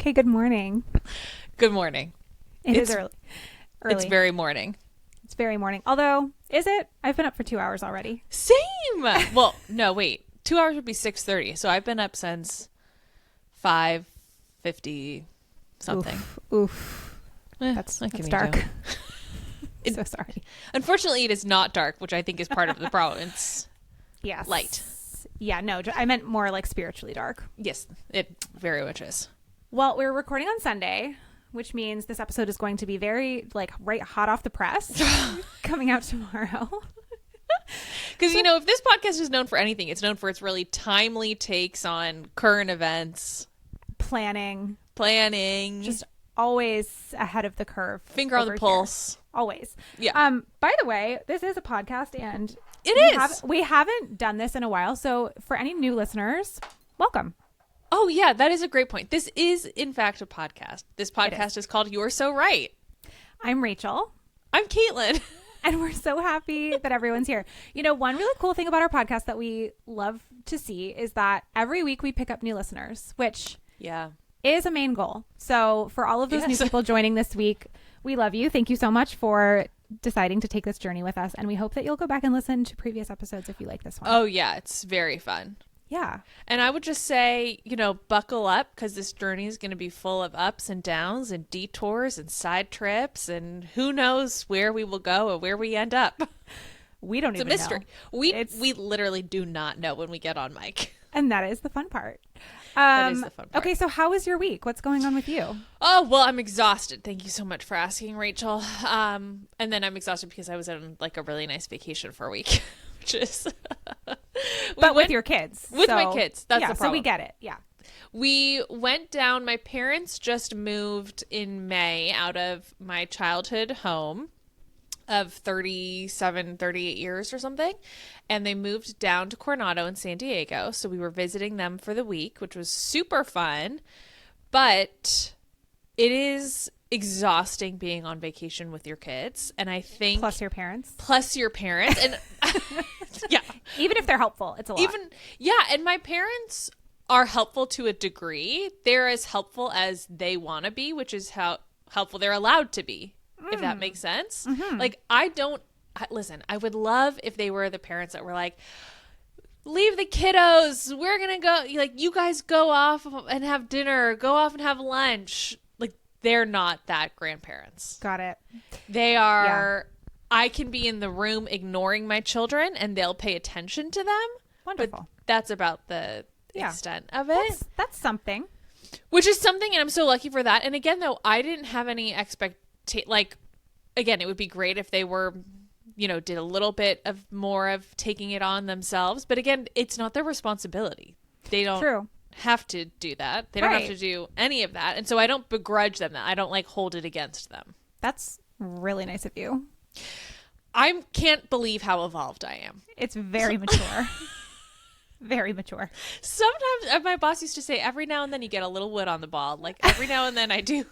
Okay, good morning. Good morning. It is early. It's very morning. It's very morning. Although, is it? I've been up for 2 hours already. Same. Well, no, wait. 2 hours would be 6:30. So I've been up since 5:50 something. Oof. That's dark. So sorry. Unfortunately, it is not dark, which I think is part of the problem. It's light. Yeah, no, I meant more like spiritually dark. Yes, it very much is. Well, we're recording on Sunday, which means this episode is going to be very right hot off the press, coming out tomorrow. Because, if this podcast is known for anything, it's known for its really timely takes on current events. Planning. Just always ahead of the curve. Finger on the pulse. Here. Always. Yeah. By the way, this is a podcast and we haven't done this in a while. So for any new listeners, welcome. Oh, yeah, that is a great point. This is, in fact, a podcast. This podcast is called You're So Right. I'm Rachel. I'm Caitlin. And we're so happy that everyone's here. One really cool thing about our podcast that we love to see is that every week we pick up new listeners, which is a main goal. So for all of those new people joining this week, we love you. Thank you so much for deciding to take this journey with us. And we hope that you'll go back and listen to previous episodes if you like this one. Oh, yeah. It's very fun. Yeah. And I would just say, buckle up because this journey is going to be full of ups and downs and detours and side trips and who knows where we will go or where we end up. We don't even know. It's a mystery. We literally do not know when we get on mic. And that is the fun part. That is the fun part. Okay, so how was your week? What's going on with you? Oh, well, I'm exhausted. Thank you so much for asking, Rachel. And then I'm exhausted because I was on a really nice vacation for a week. With your kids. With my kids. That's the problem. So we get it. Yeah. We went down. My parents just moved in May out of my childhood home of 38 years or something. And they moved down to Coronado in San Diego. So we were visiting them for the week, which was super fun. But it is exhausting being on vacation with your kids, and I think plus your parents and yeah, even if they're helpful, it's a lot. And my parents are helpful to a degree. They're as helpful as they want to be, which is how helpful they're allowed to be, if that makes sense. I would love if they were the parents that were like, leave the kiddos, we're gonna go, you guys go off and have dinner, go off and have lunch. They're not that grandparents. Got it. They are, I can be in the room ignoring my children and they'll pay attention to them. Wonderful. But that's about the extent of it. That's something. Which is something, and I'm so lucky for that. And again, though, I didn't have any again, it would be great if they were, did a little bit of more of taking it on themselves. But again, it's not their responsibility. They don't have to do that. They don't have to do any of that. And so I don't begrudge them that. I don't hold it against them. That's really nice of you. I can't believe how evolved I am. It's very mature. Very mature. Sometimes my boss used to say every now and then you get a little wood on the ball. Every now and then I do.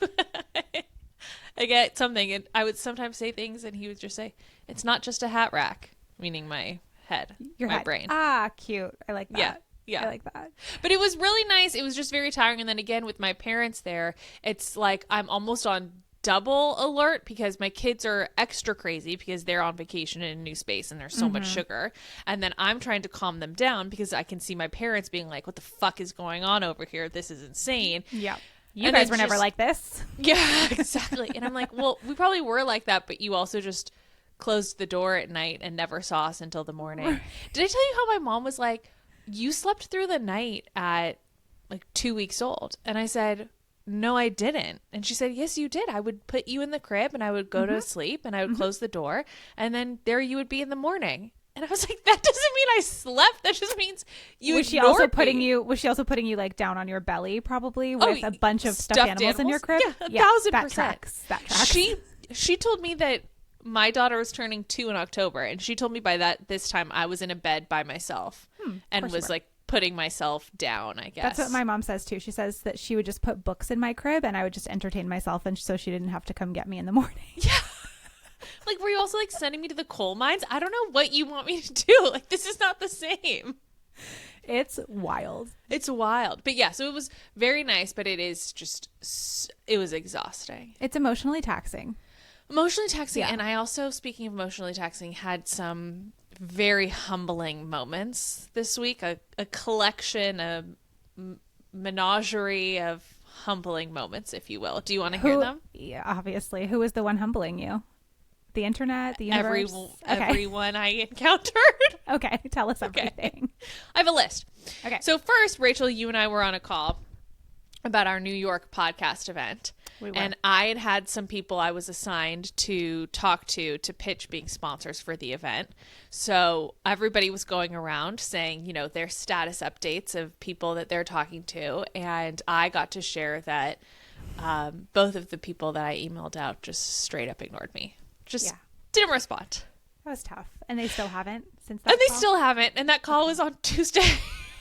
I get something, and I would sometimes say things and he would just say, it's not just a hat rack, meaning my head, my brain. Ah, cute. I like that. Yeah. I like that. But it was really nice. It was just very tiring. And then again, with my parents there, it's I'm almost on double alert because my kids are extra crazy because they're on vacation in a new space and there's so much sugar. And then I'm trying to calm them down because I can see my parents being like, what the fuck is going on over here? This is insane. Yeah. You guys were never like this. Yeah, exactly. And I'm like, well, we probably were like that, but you also just closed the door at night and never saw us until the morning. Did I tell you how my mom was like, you slept through the night at 2 weeks old? And I said, no, I didn't. And she said, yes, you did. I would put you in the crib and I would go to sleep and I would close the door and then there you would be in the morning. And I was like, that doesn't mean I slept. That just means you was she also putting you down on your belly probably with a bunch of stuffed animals in your crib? Yeah, 1,000%. That tracks. She told me that my daughter was turning 2 in October, and she told me by this time I was in a bed by myself and was putting myself down, I guess. That's what my mom says too. She says that she would just put books in my crib and I would just entertain myself, and so she didn't have to come get me in the morning. Yeah. Were you also sending me to the coal mines? I don't know what you want me to do. This is not the same. It's wild. It's wild. But yeah, so it was very nice, but it was exhausting. It's emotionally taxing. Emotionally taxing. Yeah. And I also, speaking of emotionally taxing, had some very humbling moments this week. A collection, a menagerie of humbling moments, if you will. Do you want to hear them? Yeah, obviously. Who was the one humbling you? The internet, the universe? Everyone I encountered. Okay, tell us everything. I have a list. Okay. So first, Rachel, you and I were on a call about our New York podcast event. And I had some people I was assigned to talk to pitch being sponsors for the event. So everybody was going around saying, you know, their status updates of people that they're talking to. And I got to share that both of the people that I emailed out just straight up ignored me. Just didn't respond. That was tough. And they still haven't since that And they still haven't. And that call was on Tuesday.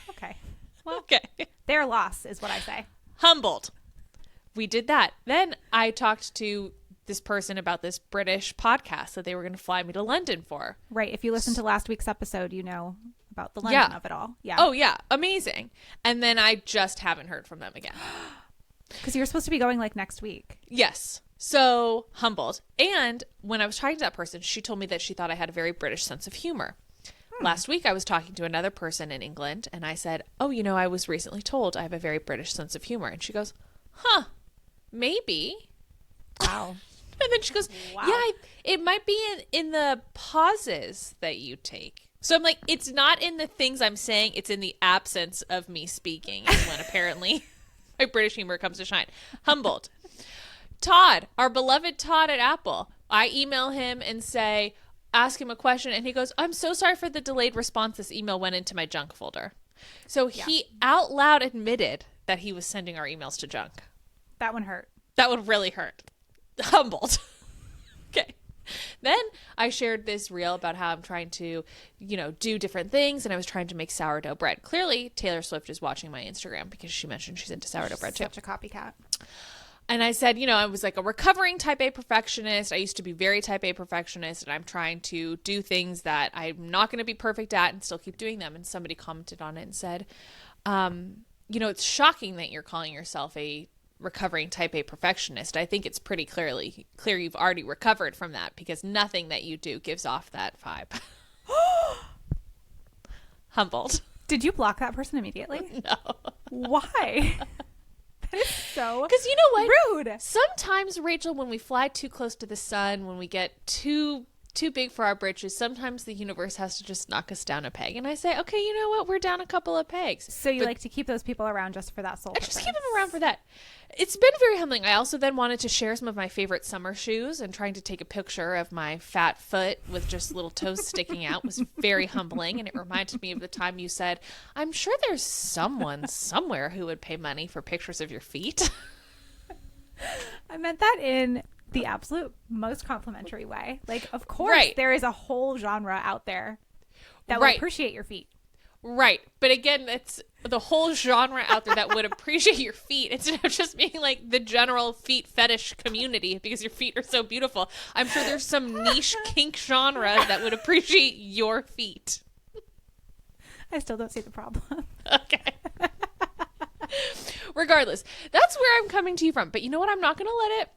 Okay. Well, okay. Their loss is what I say. Humbled. We did that. Then I talked to this person about this British podcast that they were going to fly me to London for. Right. If you listen to last week's episode, you know about the London of it all. Yeah. Oh, yeah. Amazing. And then I just haven't heard from them again. Because you're supposed to be going like next week. Yes. So humbled. And when I was talking to that person, she told me that she thought I had a very British sense of humor. Last week, I was talking to another person in England, and I said, oh, you know, I was recently told I have a very British sense of humor. And she goes, huh, maybe. Wow. And then she goes, yeah, it might be in the pauses that you take. So I'm like, it's not in the things I'm saying. It's in the absence of me speaking is when apparently my British humor comes to shine. Humbled. Todd, our beloved Todd at Apple. I email him and say, ask him a question, and he goes, I'm so sorry for the delayed response. This email went into my junk folder. So he out loud admitted that he was sending our emails to junk. That one hurt. That would really hurt. Humbled. Okay. Then I shared this reel about how I'm trying to, you know, do different things, and I was trying to make sourdough bread. Clearly, Taylor Swift is watching my Instagram because she mentioned she's into sourdough bread too. Such a copycat. And I said, you know, I was like a recovering type A perfectionist. I used to be very type A perfectionist, and I'm trying to do things that I'm not going to be perfect at and still keep doing them. And somebody commented on it and said, you know, it's shocking that you're calling yourself a recovering type A perfectionist. I think it's pretty clear you've already recovered from that because nothing that you do gives off that vibe. Humbled. Did you block that person immediately? No. Why? That is so because you know what? Rude. Sometimes, Rachel, when we fly too close to the sun, when we get too big for our britches, sometimes the universe has to just knock us down a peg. And I say, okay, you know what? We're down a couple of pegs. So you like to keep those people around just for that sole purpose. I just keep them around for that. It's been very humbling. I also then wanted to share some of my favorite summer shoes, and trying to take a picture of my fat foot with just little toes sticking out was very humbling. And it reminded me of the time you said, I'm sure there's someone somewhere who would pay money for pictures of your feet. I meant that in the absolute most complimentary way. Like, of course, there is a whole genre out there that would appreciate your feet. Right. But again, it's the whole genre out there that would appreciate your feet instead of just being like the general feet fetish community because your feet are so beautiful. I'm sure there's some niche kink genre that would appreciate your feet. I still don't see the problem. Okay. Regardless, that's where I'm coming to you from. But you know what? I'm not going to let it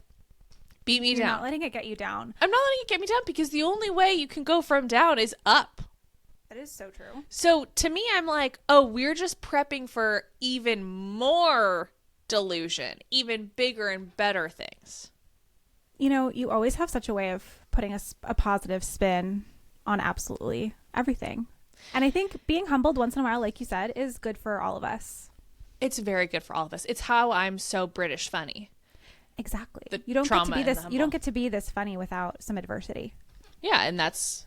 beat me down. You're not letting it get you down. I'm not letting it get me down because the only way you can go from down is up. That is so true. So to me, I'm like, oh, we're just prepping for even more delusion, even bigger and better things. You know, you always have such a way of putting a positive spin on absolutely everything. And I think being humbled once in a while, like you said, is good for all of us. It's very good for all of us. It's how I'm so British funny. Exactly. You don't get to be this funny without some adversity. Yeah, and that's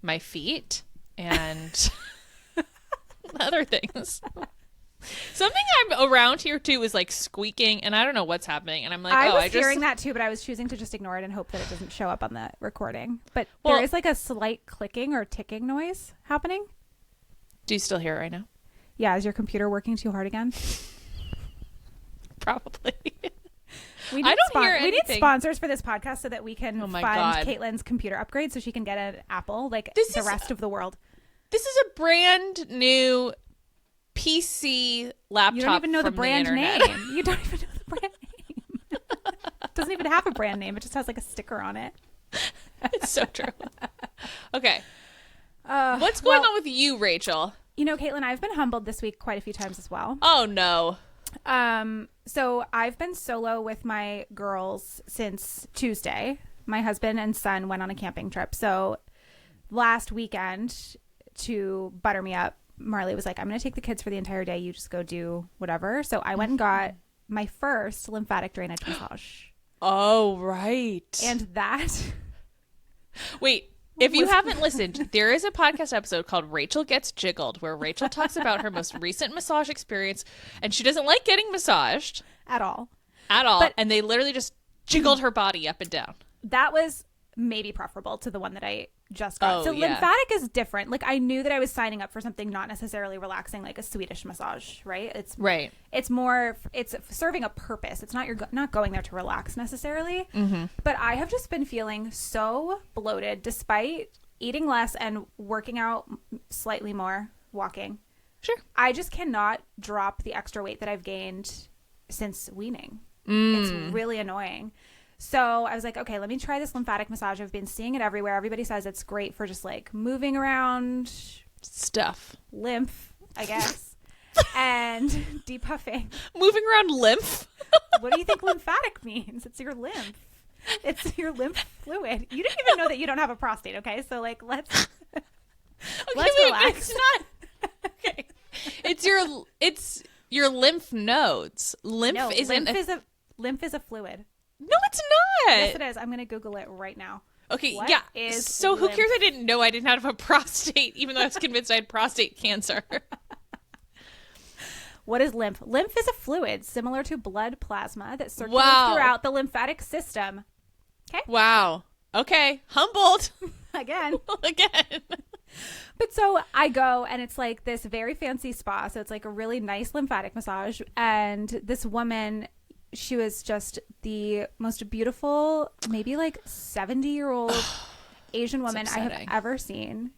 my feet and other things. Something I'm around here too is like squeaking, and I don't know what's happening. And I'm like, I was hearing that too, but I was choosing to just ignore it and hope that it doesn't show up on the recording. But there is like a slight clicking or ticking noise happening. Do you still hear it right now? Yeah, is your computer working too hard again? Probably. We need sponsors for this podcast so that we can fund Caitlin's computer upgrade so she can get an Apple like the rest of the world. This is a brand new PC laptop. You don't even know the from brand internet. name. You don't even know the brand name. It doesn't even have a brand name. It just has like a sticker on it. It's so true. Okay. What's going on with you, Rachel? You know, Caitlin, I've been humbled this week quite a few times as well. Oh, no. So I've been solo with my girls since Tuesday. My husband and son went on a camping trip. So last weekend, to butter me up, Marley was like, I'm going to take the kids for the entire day. You just go do whatever. So I went and got my first lymphatic drainage massage. Oh, right. And that... Wait, if you haven't listened, there is a podcast episode called Rachel Gets Jiggled, where Rachel talks about her most recent massage experience, and she doesn't like getting massaged. At all. And they literally just jiggled her body up and down. That was maybe preferable to the one that I just got. Oh, so yeah. lymphatic is different. Like, I knew that I was signing up for something not necessarily relaxing, like a Swedish massage, right? It's more, it's serving a purpose. It's not, you're not going there to relax necessarily. Mm-hmm. But I have just been feeling so bloated despite eating less and working out slightly more, walking. Sure. I just cannot drop the extra weight that I've gained since weaning. It's really annoying. So I was like, okay, let me try this lymphatic massage. I've been seeing it everywhere. Everybody says it's great for just like moving around stuff. Lymph, I guess. And depuffing. Moving around lymph? What do you think lymphatic means? It's your lymph. It's your lymph fluid. You didn't even know that you don't have a prostate, okay? So like, let's relax. It's not. Okay. It's your lymph nodes. Lymph is a fluid. No, it's not. Yes, it is. I'm going to Google it right now. Okay, What yeah. is So who lymph? cares I didn't know I didn't have a prostate, even though I was convinced I had prostate cancer. What is lymph? Lymph is a fluid similar to blood plasma that circulates throughout the lymphatic system. Okay. Wow. Okay. Humbled. Again. But so I go and it's like this very fancy spa. So it's like a really nice lymphatic massage. And this woman, she was just the most beautiful, maybe like 70-year-old Asian woman I have ever seen.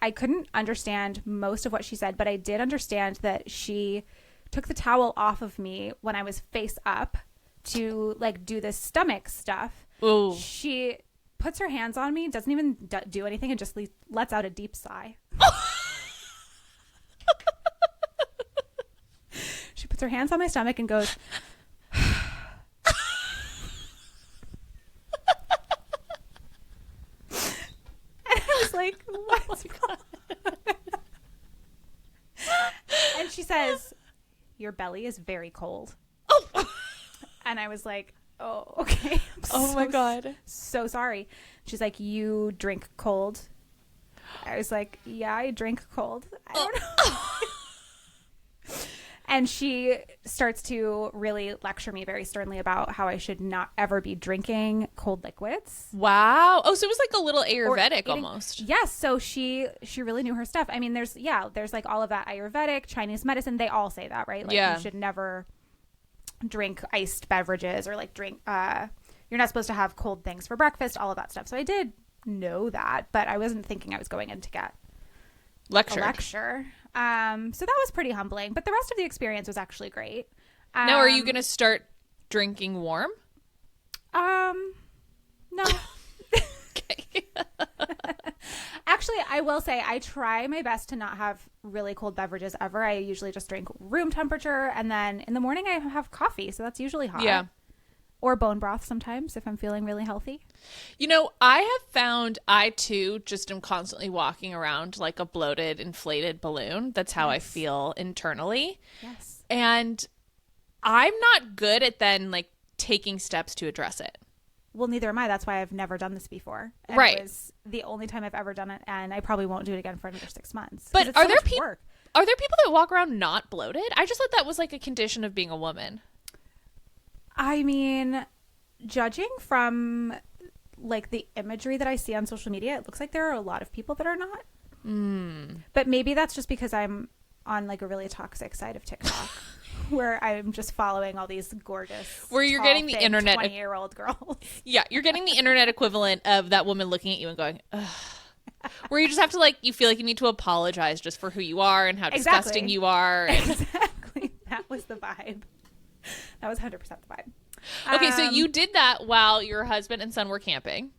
I couldn't understand most of what she said, but I did understand that she took the towel off of me when I was face up to like do this stomach stuff. Ooh. She puts her hands on me, doesn't even do anything, and just lets out a deep sigh. She puts her hands on my stomach and goes... like, what's going on? And she says, your belly is very cold. Oh. And I was like, oh, okay. My God. So sorry. She's like, you drink cold? I was like, yeah, I drink cold. I don't know. And she starts to really lecture me very sternly about how I should not ever be drinking cold liquids. Wow. Oh, so it was like a little Ayurvedic almost. Yes. So she really knew her stuff. I mean, there's like all of that Ayurvedic, Chinese medicine. They all say that, right? Like you should never drink iced beverages or like drink, you're not supposed to have cold things for breakfast, all of that stuff. So I did know that, but I wasn't thinking I was going in to get a lecture. So that was pretty humbling, but the rest of the experience was actually great. Now, are you going to start drinking warm? No. Okay. Actually, I will say I try my best to not have really cold beverages ever. I usually just drink room temperature, and then in the morning I have coffee, so that's usually hot. Yeah. Or bone broth sometimes if I'm feeling really healthy. You know, I have found I too just am constantly walking around like a bloated, inflated balloon. That's how I feel internally. Yes. And I'm not good at then like taking steps to address it. Well, neither am I. That's why I've never done this before. And right. It was the only time I've ever done it, and I probably won't do it again for another 6 months. But are there people that walk around not bloated? I just thought that was like a condition of being a woman. I mean, judging from like the imagery that I see on social media, it looks like there are a lot of people that are not. But maybe that's just because I'm on like a really toxic side of TikTok where I'm just following all these gorgeous, where you're getting the internet 20-year-old girls. Yeah, you're getting the internet equivalent of that woman looking at you and going, ugh. where you just have to like, you feel like you need to apologize just for who you are and how disgusting you are. Exactly. That was the vibe. That was 100% the vibe. Okay, so you did that while your husband and son were camping.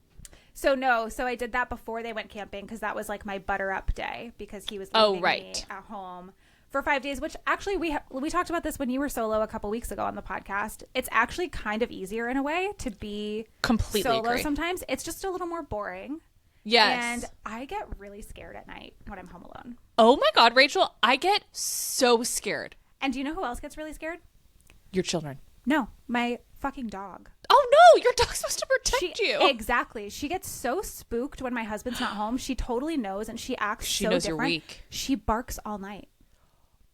So I did that before they went camping because that was like my butter up day because he was leaving me at home for 5 days, which actually we talked about this when you were solo a couple weeks ago on the podcast. It's actually kind of easier in a way to be completely solo agree. Sometimes. It's just a little more boring. Yes. And I get really scared at night when I'm home alone. Oh my God, Rachel, I get so scared. And do you know who else gets really scared? Your children. No, my fucking dog. Oh no, your dog's supposed to protect you. Exactly. She gets so spooked when my husband's not home. She totally knows, and she acts she so knows different. You're weak. She barks all night.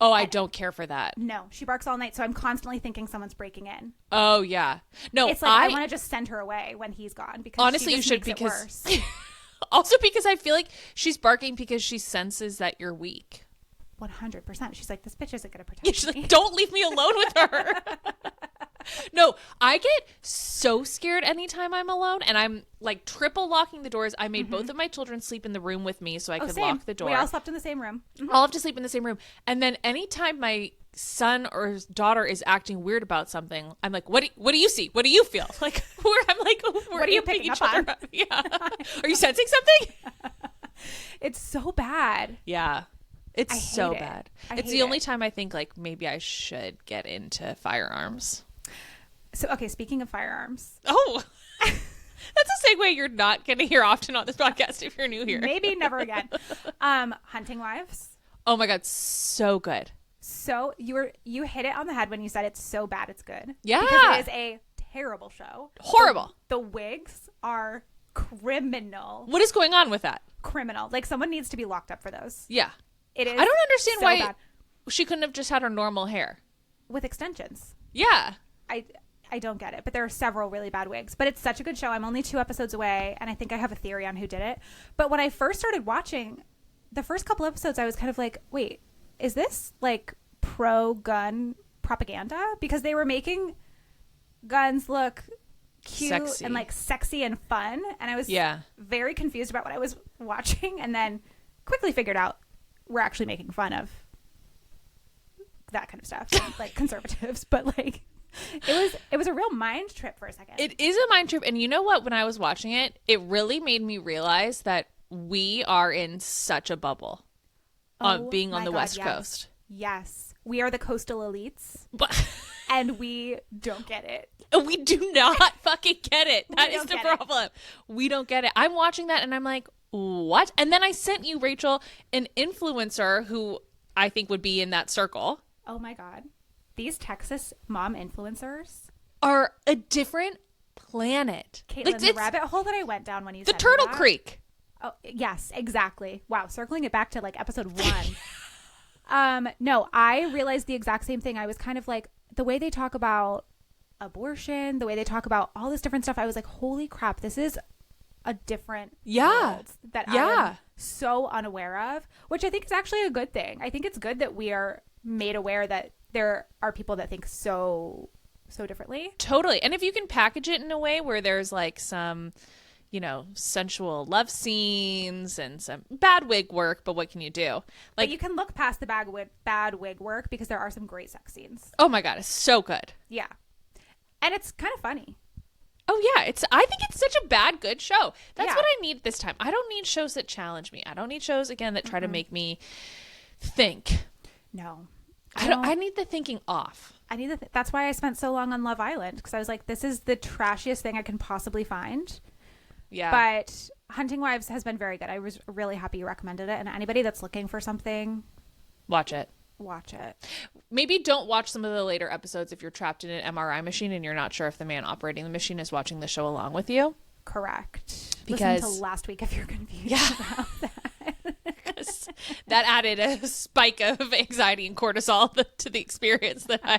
Oh, I don't care for that. No, she barks all night, so I'm constantly thinking someone's breaking in. Oh yeah. No, it's like I want to just send her away when he's gone because honestly she just you should makes because it worse. Also because I feel like she's barking because she senses that you're weak. 100%. She's like, this bitch isn't going to protect Yeah, she's me. like, don't leave me alone with her. No, I get so scared anytime I'm alone, and I'm like triple locking the doors. I made both of my children sleep in the room with me so I could same. lock the door. We all slept in the same room. I'll have to sleep in the same room. And then anytime my son or daughter is acting weird about something, I'm like, what do you see? What do you feel? Like, what are you picking up on? Yeah. Are you sensing something? It's so bad. Yeah. It's so bad. It's the only time I think like maybe I should get into firearms. So, okay, speaking of firearms. Oh, that's a segue you're not going to hear often on this podcast if you're new here. Maybe never again. Hunting Wives. Oh my God, so good. So you hit it on the head when you said it's so bad it's good. Yeah. Because it is a terrible show. Horrible. The wigs are criminal. What is going on with that? Criminal. Like someone needs to be locked up for those. Yeah. It is. I don't understand so why bad. She couldn't have just had her normal hair. With extensions. Yeah. I don't get it, but there are several really bad wigs. But it's such a good show. I'm only 2 episodes away, and I think I have a theory on who did it. But when I first started watching, the first couple episodes, I was kind of like, wait, is this like pro-gun propaganda? Because they were making guns look cute and like sexy and fun. And I was very confused about what I was watching, and then quickly figured out we're actually making fun of that kind of stuff, like conservatives, but like it was a real mind trip for a second. It is a mind trip. And you know what? When I was watching it, it really made me realize that we are in such a bubble being on the West Coast. Yes. We are the coastal elites. And we don't get it. We do not fucking get it. That is the problem. We don't get it. I'm watching that and I'm like, what? And then I sent you, Rachel, an influencer who I think would be in that circle. Oh my God. These Texas mom influencers are a different planet. Caitlin, like, the rabbit hole that I went down when you said Turtle Creek. Oh, yes, exactly. Wow. Circling it back to like episode 1. No, I realized the exact same thing. I was kind of like, the way they talk about abortion, the way they talk about all this different stuff, I was like, holy crap, this is a different world that I'm so unaware of, which I think is actually a good thing. I think it's good that we are made aware that there are people that think so differently. Totally. And if you can package it in a way where there's like some, sensual love scenes and some bad wig work, but what can you do? Like, but you can look past the bad wig work because there are some great sex scenes. Oh my God, it's so good. Yeah. And it's kind of funny. Oh yeah, I think it's such a bad good show. That's what I need this time. I don't need shows that challenge me. I don't need shows again that try to make me think. No. I need the thinking off. That's why I spent so long on Love Island, because I was like, this is the trashiest thing I can possibly find. Yeah. But Hunting Wives has been very good. I was really happy you recommended it. And anybody that's looking for something, watch it. Maybe don't watch some of the later episodes if you're trapped in an MRI machine and you're not sure if the man operating the machine is watching the show along with you. Correct. Because listen to last week if you're confused about that. That added a spike of anxiety and cortisol to the experience that I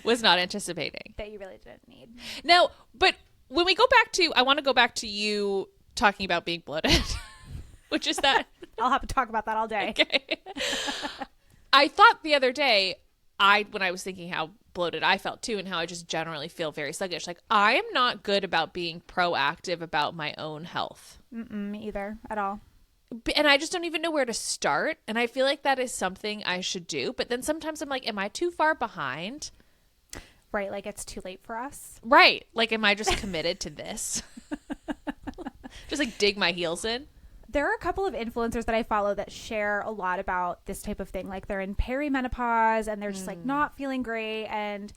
was not anticipating. That you really didn't need. Now, but when we I want to go back to you talking about being bloated, which is that. I'll have to talk about that all day. Okay. I thought the other day, when I was thinking how bloated I felt too and how I just generally feel very sluggish, like I am not good about being proactive about my own health. Me either at all. And I just don't even know where to start. And I feel like that is something I should do. But then sometimes I'm like, am I too far behind? Right. Like it's too late for us. Right. Like, am I just committed to this? Just like dig my heels in. There are a couple of influencers that I follow that share a lot about this type of thing. Like they're in perimenopause and they're just like not feeling great. And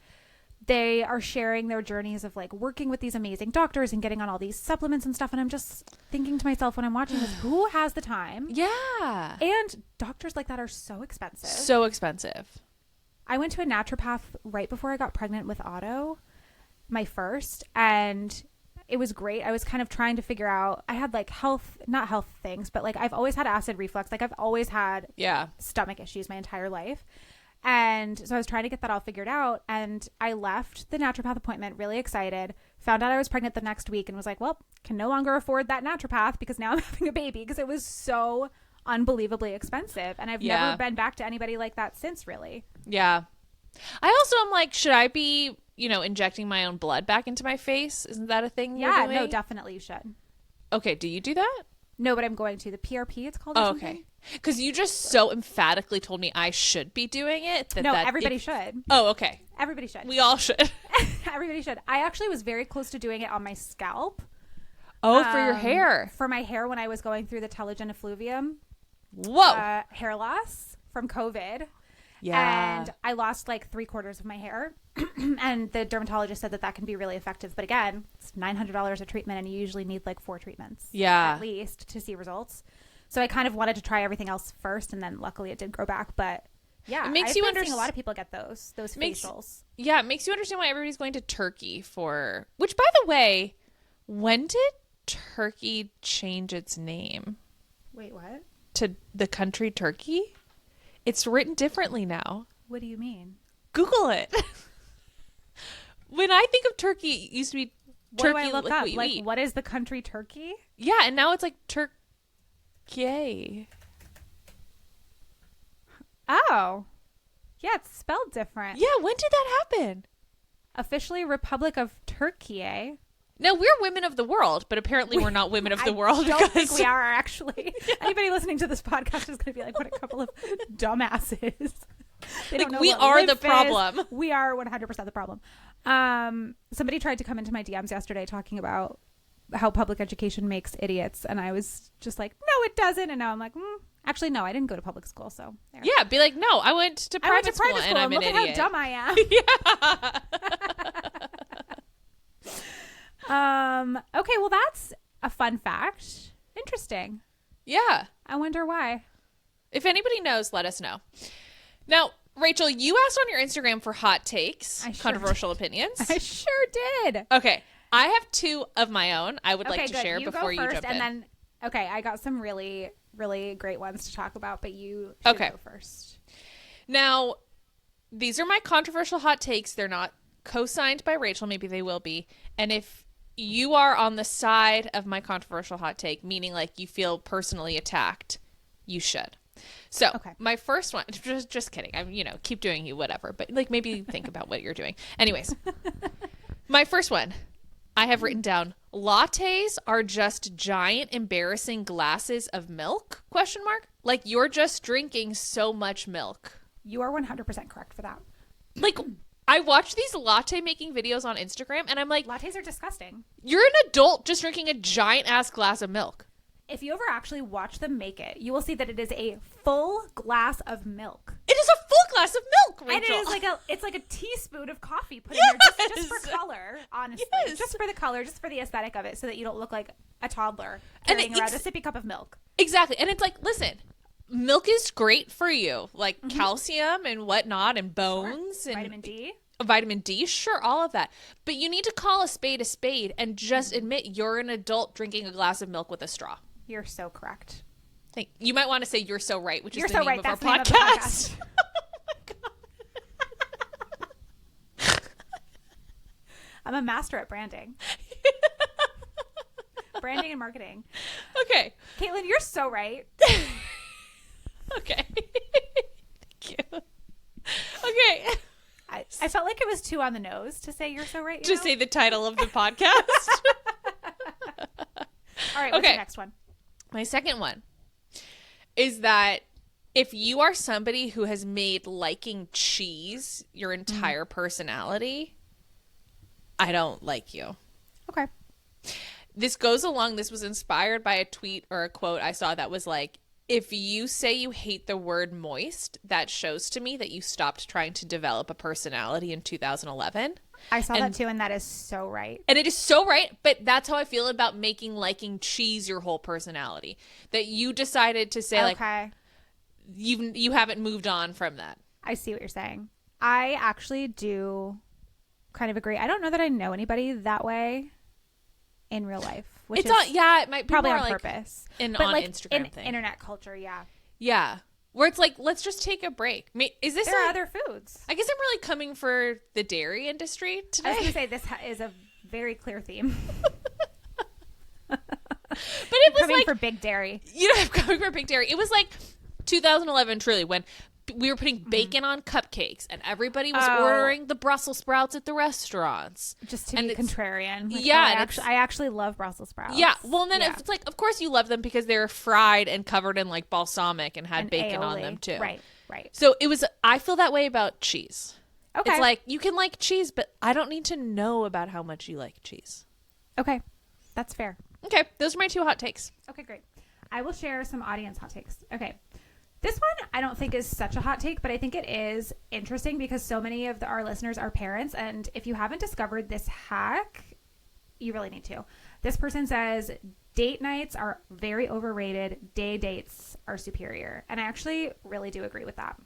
they are sharing their journeys of like working with these amazing doctors and getting on all these supplements and stuff. And I'm just thinking to myself when I'm watching this, who has the time? Yeah. And doctors like that are so expensive. So expensive. I went to a naturopath right before I got pregnant with Otto, my first, and it was great. I was kind of trying to figure out, I had like not health things, but like I've always had acid reflux. Like I've always had stomach issues my entire life. And so I was trying to get that all figured out. And I left the naturopath appointment really excited, found out I was pregnant the next week and was like, well, can no longer afford that naturopath because now I'm having a baby, because it was so unbelievably expensive. And I've never been back to anybody like that since, really. Yeah. I also am like, should I be, injecting my own blood back into my face? Isn't that a thing? Yeah, no, definitely you should. Okay. Do you do that? No, but I'm going to. The PRP, it's called. Oh, okay. Because you just so emphatically told me I should be doing it. Everybody should. Oh, okay. Everybody should. We all should. Everybody should. I actually was very close to doing it on my scalp. Oh, for your hair. For my hair when I was going through the telogen effluvium. Whoa. Hair loss from COVID. Yeah. And I lost like 3/4 of my hair. And the dermatologist said that can be really effective. But again, it's $900 a treatment and you usually need like 4 treatments. Yeah. At least to see results. So I kind of wanted to try everything else first. And then luckily it did grow back. But yeah, it makes you understand a lot of people get those facials. Yeah. It makes you understand why everybody's going to Turkey for, which by the way, when did Turkey change its name? Wait, what? To the country Turkey? It's written differently now. What do you mean? Google it. When I think of Turkey, it used to be Turkey. What do I look up? Like, what is the country Turkey? Yeah, and now it's like Turkey. Oh. Yeah, it's spelled different. Yeah, when did that happen? Officially Republic of Turkey. No, we're women of the world, but apparently we're not women of the world. I don't think we are, actually. Anybody listening to this podcast is going to be like, what a couple of dumbasses. They don't know we what are the lymph problem. is. We are 100% the problem. Somebody tried to come into my DMs yesterday talking about how public education makes idiots. And I was just like, no, it doesn't. And now I'm like, actually, no, I didn't go to public school. So there. Yeah, be like, no, I went to private school and I'm an idiot. Look at how dumb I am. Yeah. Okay, well, that's a fun fact. Interesting. Yeah. I wonder why. If anybody knows, let us know. Now, Rachel, you asked on your Instagram for hot takes, controversial opinions. I sure did. Okay. I have 2 of my own I would like to share before you jump in. Then, I got some really, really great ones to talk about, but you should go first. Now, these are my controversial hot takes. They're not co-signed by Rachel. Maybe they will be. And if you are on the side of my controversial hot take, meaning like you feel personally attacked, you should. So my first one, just kidding. I'm, keep doing you, whatever. But like maybe think about what you're doing. Anyways, my first one, I have written down, lattes are just giant, embarrassing glasses of milk? ? Like you're just drinking so much milk. You are 100% correct for that. Like I watch these latte making videos on Instagram and I'm like, lattes are disgusting. You're an adult just drinking a giant ass glass of milk. If you ever actually watch them make it, you will see that it is a full glass of milk. It is a full glass of milk, Rachel. And it's like a teaspoon of coffee put in there just for color, honestly. Yes. Just for the color, just for the aesthetic of it, so that you don't look like a toddler carrying around a sippy cup of milk. Exactly. And it's like, listen, milk is great for you. Like calcium and whatnot and bones. And vitamin D. Vitamin D, sure, all of that. But you need to call a spade and just admit you're an adult drinking a glass of milk with a straw. You're so correct. You might want to say you're so right, which is the name of our podcast. Oh my God. I'm a master at branding. Branding and marketing. Okay. Caitlin, you're so right. Okay. Thank you. Okay. I felt like it was too on the nose to say you're so right. To say the title of the podcast. All right, what's your next one? My second one. is that if you are somebody who has made liking cheese your entire personality, I don't like you. Okay. This was inspired by a tweet or a quote I saw that was like, if you say you hate the word moist, that shows to me that you stopped trying to develop a personality in 2011. I saw that too, and that is so right. And it is so right, but that's how I feel about making liking cheese your whole personality. That you decided to say, like, you haven't moved on from that. I see what you're saying. I actually do kind of agree. I don't know that I know anybody that way in real life. Which it's on, yeah, it might be probably more on like purpose. On like Instagram thing. Internet culture, yeah. Yeah. Where it's like, let's just take a break. Is this there are other foods. I guess I'm really coming for the dairy industry today. I was going to say, this is a very clear theme. But it was coming like for big dairy. You know, I'm coming for big dairy. It was like 2011, truly, when we were putting bacon on cupcakes and everybody was ordering the Brussels sprouts at the restaurants. Just to be contrarian. Like, yeah. I actually love Brussels sprouts. Yeah. Well, and then it's like, of course you love them because they're fried and covered in like balsamic and had bacon on them too. Right. So I feel that way about cheese. Okay. It's like, you can like cheese, but I don't need to know about how much you like cheese. Okay. That's fair. Okay. Those are my 2 hot takes. Okay, great. I will share some audience hot takes. Okay. This one I don't think is such a hot take, but I think it is interesting because so many of our listeners are parents. And if you haven't discovered this hack, you really need to. This person says date nights are very overrated. Day dates are superior. And I actually really do agree with that.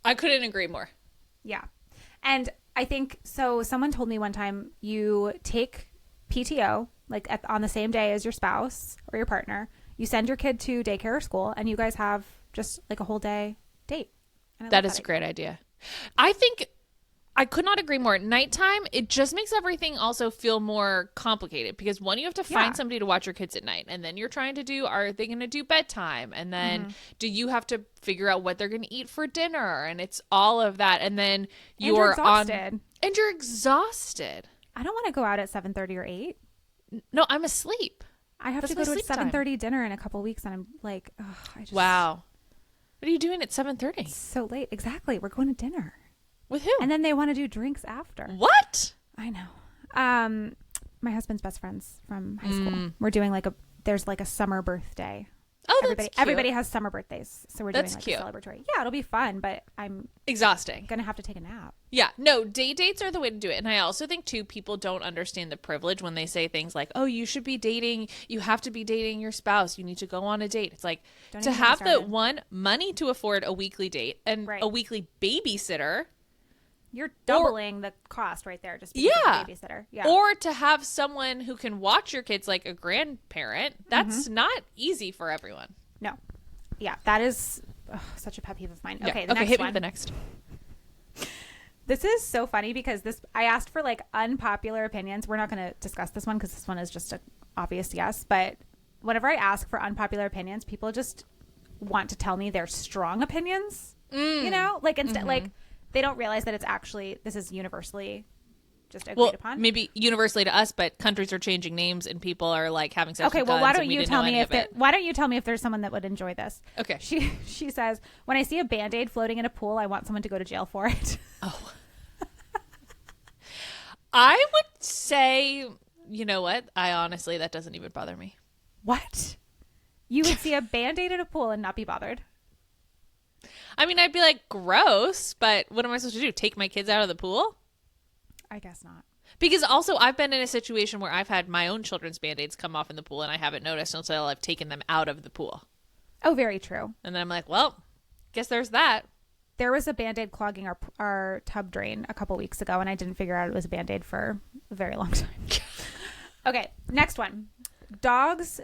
I couldn't agree more. Yeah. And I think, so someone told me one time, you take PTO, like on the same day as your spouse or your partner, you send your kid to daycare or school, and you guys have just like a whole day date. That is a great idea. I think I could not agree more. Nighttime, it just makes everything also feel more complicated because one, you have to find somebody to watch your kids at night. And then you're trying to do, are they going to do bedtime? And then do you have to figure out what they're going to eat for dinner? And it's all of that. And then you're exhausted. And you're exhausted. I don't want to go out at 7:30 or 8. No, I'm asleep. I have to go to a 7:30 dinner in a couple weeks. And I'm like, wow. What are you doing at 7:30? It's so late. Exactly. We're going to dinner. With who? And then they want to do drinks after. What? I know. My husband's best friends from high school. We're doing there's a summer birthday. Oh, that's cute. Everybody has summer birthdays. So we're doing cute. A celebratory. Yeah, it'll be fun, but I'm exhausting. Going to have to take a nap. Yeah. No, day dates are the way to do it. And I also think too, people don't understand the privilege when they say things like, oh, you should be dating. You have to be dating your spouse. You need to go on a date. It's like to have the money to afford a weekly date and a weekly babysitter. You're doubling the cost right there just because of the babysitter. Yeah. Or to have someone who can watch your kids like a grandparent. That's not easy for everyone. No. Yeah, that is such a pet peeve of mine. Yeah. Okay, hit me with the next. This is so funny because I asked for unpopular opinions. We're not going to discuss this one because this one is just an obvious yes. But whenever I ask for unpopular opinions, people just want to tell me their strong opinions. You know, instead, they don't realize that it's actually, this is universally just agreed upon. Maybe universally to us, but countries are changing names and people are having sex. Okay, with well, guns why don't you tell me why don't you tell me if there's someone that would enjoy this? Okay. She says, when I see a Band-Aid floating in a pool, I want someone to go to jail for it. Oh. I would say, you know what? Honestly, that doesn't even bother me. What? You would see a Band-Aid in a pool and not be bothered? I mean, I'd be like, gross, but what am I supposed to do? Take my kids out of the pool? I guess not. Because also I've been in a situation where I've had my own children's Band-Aids come off in the pool and I haven't noticed until I've taken them out of the pool. Oh, very true. And then I'm like, well, guess there's that. There was a Band-Aid clogging our tub drain a couple weeks ago and I didn't figure out it was a Band-Aid for a very long time. Okay, next one. Dogs.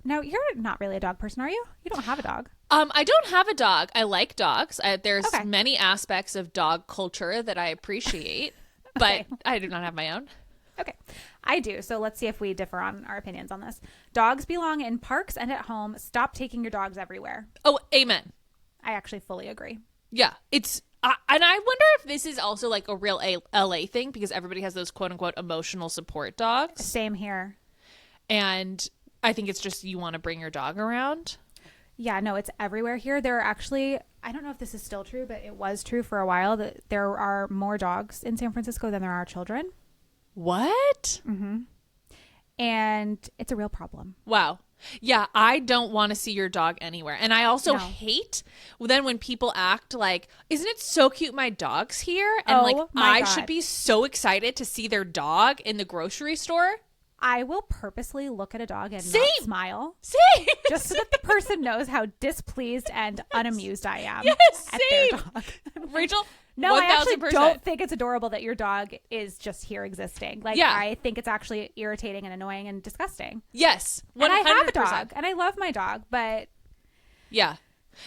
Now, you're not really a dog person, are you? You don't have a dog. I don't have a dog. I like dogs. There's many aspects of dog culture that I appreciate, but I do not have my own. Okay. I do. So let's see if we differ on our opinions on this. Dogs belong in parks and at home. Stop taking your dogs everywhere. Oh, amen. I actually fully agree. Yeah. And I wonder if this is also a real LA thing because everybody has those quote unquote emotional support dogs. Same here. And I think it's just you want to bring your dog around. Yeah, no, it's everywhere here. There are actually, I don't know if this is still true, but it was true for a while, that there are more dogs in San Francisco than there are children. What? Mm-hmm. And it's a real problem. Wow. Yeah, I don't want to see your dog anywhere. And I also hate then when people act like, isn't it so cute my dog's here? And I should be so excited to see their dog in the grocery store. I will purposely look at a dog and not smile. Same. Just so that the person knows how displeased and unamused I am at their dog. Rachel, no, 1,000%. I actually don't think it's adorable that your dog is just here existing. Like, I think it's actually irritating and annoying and disgusting. Yes. 100%. And I have a dog, and I love my dog, but... Yeah.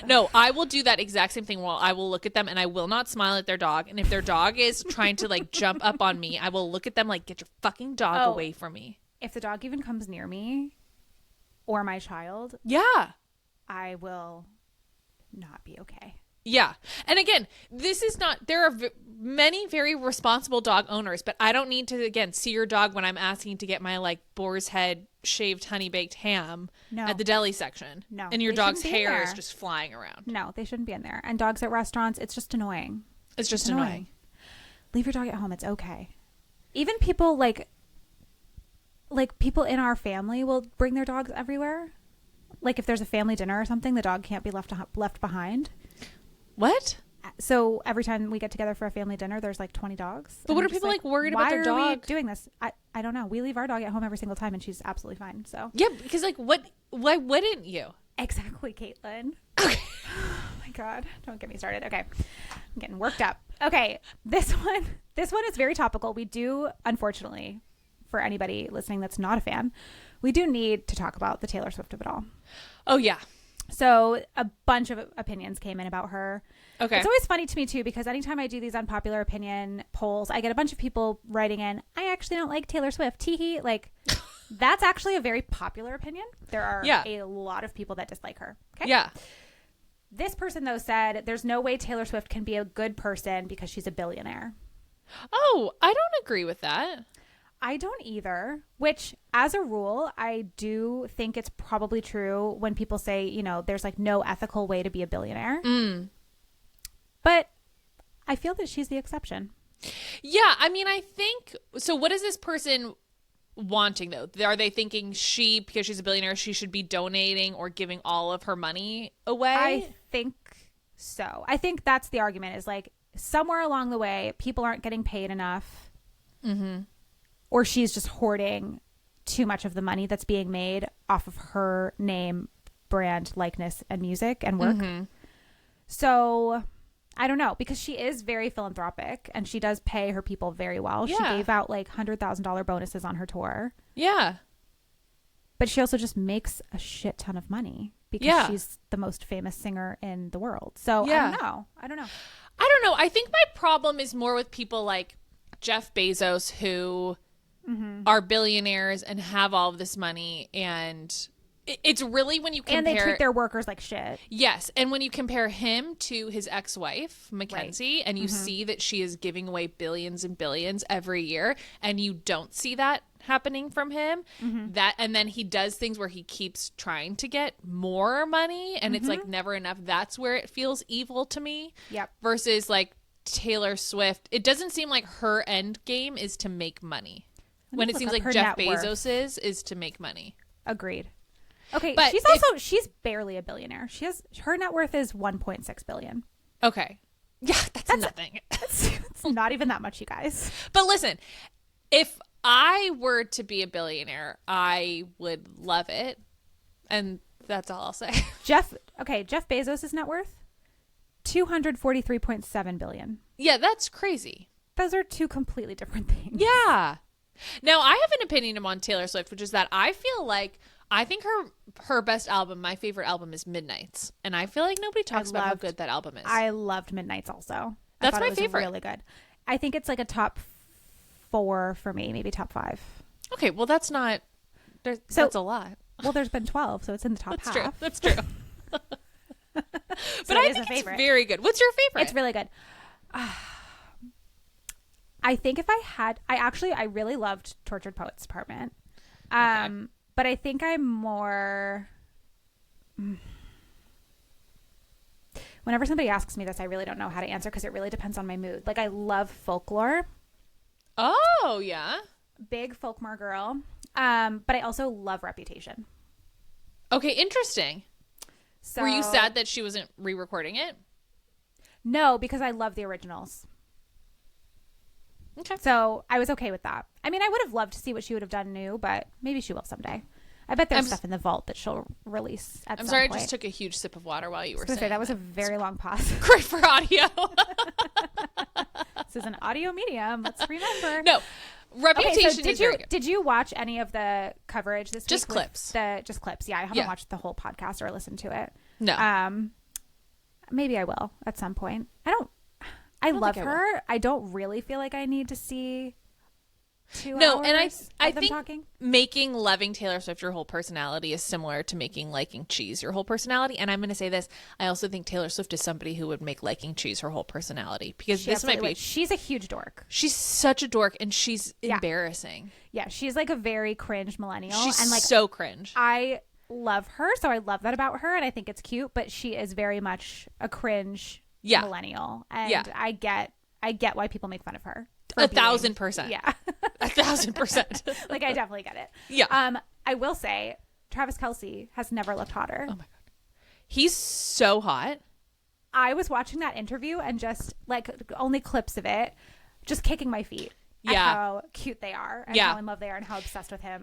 No, I will do that exact same thing. Well, I will look at them and I will not smile at their dog. And if their dog is trying to, like, jump up on me, I will look at them like, get your fucking dog away from me. If the dog even comes near me or my child, I will not be okay. Yeah. And again, this is not, there are many very responsible dog owners, but I don't need to, again, see your dog when I'm asking to get my, like, boar's head shaved honey baked ham at the deli section. No. And your dog's hair is just flying around. No, they shouldn't be in there. And dogs at restaurants, it's just annoying. It's just annoying. Leave your dog at home. It's okay. Even people like people in our family will bring their dogs everywhere. Like if there's a family dinner or something, the dog can't be left behind. What? So every time we get together for a family dinner, there's like 20 dogs. But what are people like worried about their dog? Why are we doing this? I don't know. We leave our dog at home every single time and she's absolutely fine. So yeah, because like why wouldn't you? Exactly, Caitlin. Okay. Oh my God. Don't get me started. Okay. I'm getting worked up. Okay. This one is very topical. We do, unfortunately, for anybody listening that's not a fan, we do need to talk about the Taylor Swift of it all. Oh, yeah. So a bunch of opinions came in about her. Okay. It's always funny to me, too, because anytime I do these unpopular opinion polls, I get a bunch of people writing in, I actually don't like Taylor Swift. Teehee. Like, that's actually a very popular opinion. There are a lot of people that dislike her. Okay. Yeah. This person, though, said there's no way Taylor Swift can be a good person because she's a billionaire. Oh, I don't agree with that. I don't either, which as a rule, I do think it's probably true when people say, you know, there's like no ethical way to be a billionaire. But I feel that she's the exception. Yeah. I mean, I think, so what is this person wanting though? Are they thinking because she's a billionaire, she should be donating or giving all of her money away? I think so. I think that's the argument, is like somewhere along the way, people aren't getting paid enough. Mm-hmm. Or she's just hoarding too much of the money that's being made off of her name, brand, likeness, and music and work. Mm-hmm. So I don't know, because she is very philanthropic and she does pay her people very well. Yeah. She gave out like $100,000 bonuses on her tour. Yeah. But she also just makes a shit ton of money because she's the most famous singer in the world. So I don't know. I think my problem is more with people like Jeff Bezos, who are billionaires and have all of this money, and it's really when you compare, and they treat their workers like shit. Yes, and when you compare him to his ex-wife Mackenzie, and you see that she is giving away billions and billions every year, and you don't see that happening from him, and then he does things where he keeps trying to get more money, and it's like never enough. That's where it feels evil to me. Yep. Versus like Taylor Swift, it doesn't seem like her end game is to make money. When it seems like Jeff Bezos is to make money. Agreed. Okay, but she's barely a billionaire. Her net worth is $1.6 billion. Okay. Yeah, that's nothing. It's not even that much, you guys. But listen, if I were to be a billionaire, I would love it. And that's all I'll say. Jeff Bezos' net worth? $243.7 billion. Yeah, that's crazy. Those are two completely different things. Yeah. Now, I have an opinion on Taylor Swift, which is that I feel like I think her best album, my favorite album, is Midnights. And I feel like nobody talks about how good that album is. I loved Midnights also. That's my favorite. Really good. I think it's like a top 4 for me, maybe top 5. Okay, well, that's not... that's a lot. Well, there's been 12, so it's in the top half. That's true. But I think it's very good. What's your favorite? It's really good. I think if I really loved Tortured Poets Department. Okay. But I think I'm more, whenever somebody asks me this, I really don't know how to answer because it really depends on my mood. Like, I love folklore. Oh, yeah. Big folklore girl. But I also love Reputation. Okay, interesting. So, were you sad that she wasn't re-recording it? No, because I love the originals. Okay. So I was okay with that. I mean, I would have loved to see what she would have done new, but maybe she will someday. I bet there's stuff in the vault that she'll release at some point. I'm sorry, I just took a huge sip of water while you were saying that was a very long pause. Great for audio. This is an audio medium. Let's remember. No, Reputation okay, so is very good. Did you watch any of the coverage this week? Just clips. Just clips. Yeah, I haven't watched the whole podcast or listened to it. No. Maybe I will at some point. I love her. I don't really feel like I need to see 2 hours and I of them think talking. making loving Taylor Swift your whole personality is similar to making liking cheese your whole personality. And I'm going to say this. I also think Taylor Swift is somebody who would make liking cheese her whole personality, because this might be. She's a huge dork. She's such a dork, and she's embarrassing. Yeah, she's like a very cringe millennial. She's and like so cringe. I love her, so I love that about her, and I think it's cute, but she is very much a cringe millennial. And I get why people make fun of her. 1,000%. Yeah. 1,000%. Like, I definitely get it. Yeah. I will say Travis Kelce has never looked hotter. Oh my God. He's so hot. I was watching that interview and just like only clips of it, just kicking my feet at how cute they are and how in love they are and how obsessed with her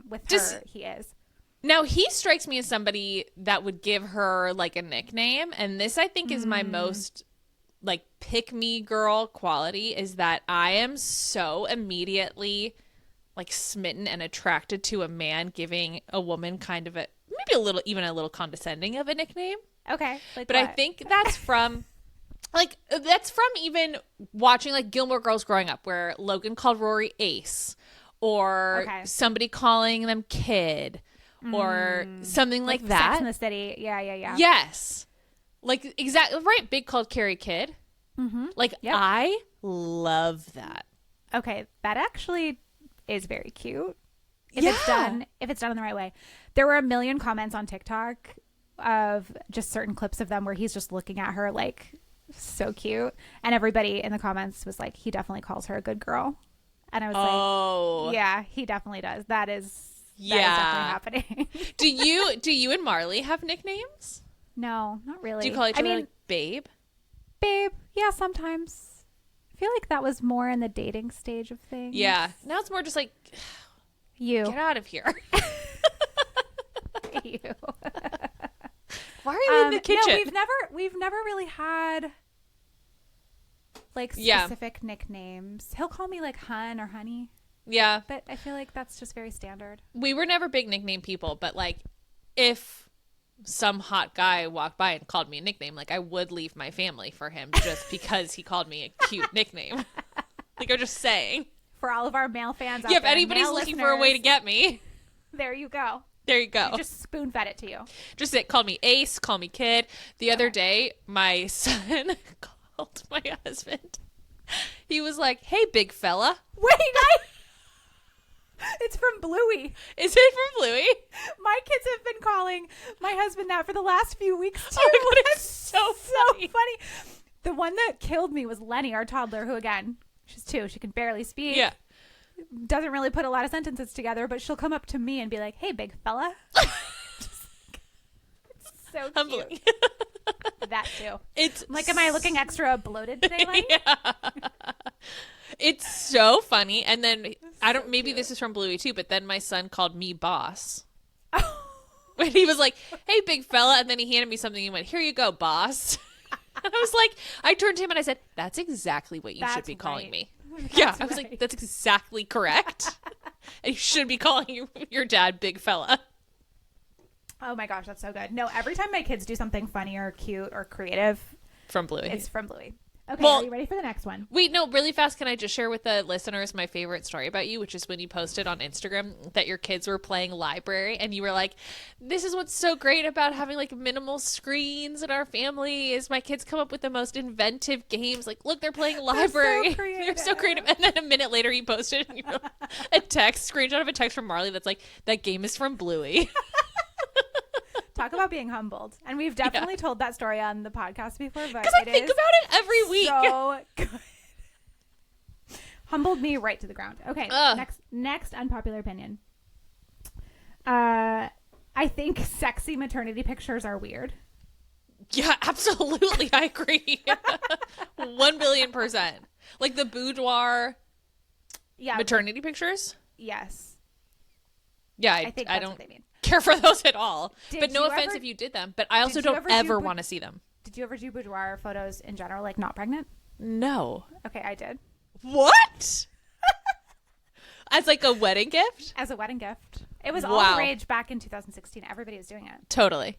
he is. Now, he strikes me as somebody that would give her like a nickname. And this, I think, is my most like pick me girl quality, is that I am so immediately like smitten and attracted to a man giving a woman kind of maybe a little condescending of a nickname. Okay. But what? I think that's from even watching like Gilmore Girls growing up, where Logan called Rory Ace, or somebody calling them kid, or something like that. Sex in the City. Yeah. Yes. Like, exactly right. Big called Carrie kid. Mm-hmm. Like, I love that. Okay, that actually is very cute. If it's done in the right way. There were a million comments on TikTok of just certain clips of them where he's just looking at her like so cute, and everybody in the comments was like, he definitely calls her a good girl. And I was like, yeah, he definitely does. That is definitely happening. Do you and Marley have nicknames? No, not really. Do you call each other like babe? Babe, yeah, sometimes. I feel like that was more in the dating stage of things. Yeah. Now it's more just like, you get out of here. You. Why are you in the kitchen? No, we've never really had like specific nicknames. He'll call me like hun or honey. Yeah. But I feel like that's just very standard. We were never big nickname people, but like if some hot guy walked by and called me a nickname, like I would leave my family for him just because he called me a cute nickname. Like, I'm just saying. For all of our male fans out there. Yeah, if anybody's looking for a way to get me. There you go. There you go. You just spoon fed it to you. Just call me Ace, call me kid. The other day, my son called my husband. He was like, hey, big fella. Wait, it's from Bluey. Is it from Bluey? My kids have been calling my husband that for the last few weeks too. Oh my God, it's so funny. The one that killed me was Lenny, our toddler, who again, she's 2. She can barely speak. Yeah. Doesn't really put a lot of sentences together, but she'll come up to me and be like, hey, big fella. It's so cute. That too. It's I'm like, am I looking extra bloated today, Lenny? Yeah. It's so funny. And then maybe this is from Bluey too, but then my son called me boss. When he was like, hey, big fella. And then he handed me something and went, here you go, boss. And I was like, I turned to him and I said, that's exactly what you should be calling me. I was like, that's exactly correct. And you should be calling your dad big fella. Oh my gosh, that's so good. No, every time my kids do something funny or cute or creative, from Bluey. It's from Bluey. Okay, are you ready for the next one? Wait, no, really fast. Can I just share with the listeners my favorite story about you, which is when you posted on Instagram that your kids were playing library and you were like, this is what's so great about having like minimal screens in our family is my kids come up with the most inventive games. Like, look, they're playing library. They're so creative. And then a minute later you posted a screenshot of a text from Marley that's like, that game is from Bluey. Talk about being humbled. And we've definitely told that story on the podcast before, but because I think about it every week. So good. Humbled me right to the ground. Okay, next unpopular opinion. I think sexy maternity pictures are weird. Yeah, absolutely. I agree. 1,000,000,000%. Like the boudoir maternity pictures? Yes. Yeah, I think that's don't what they mean. care for those at all. But no offense ever, if you did them. But I also don't ever want to see them. Did you ever do boudoir photos in general, like not pregnant? No. Okay, I did. What? As like a wedding gift? As a wedding gift. It was all the rage back in 2016. Everybody was doing it. Totally.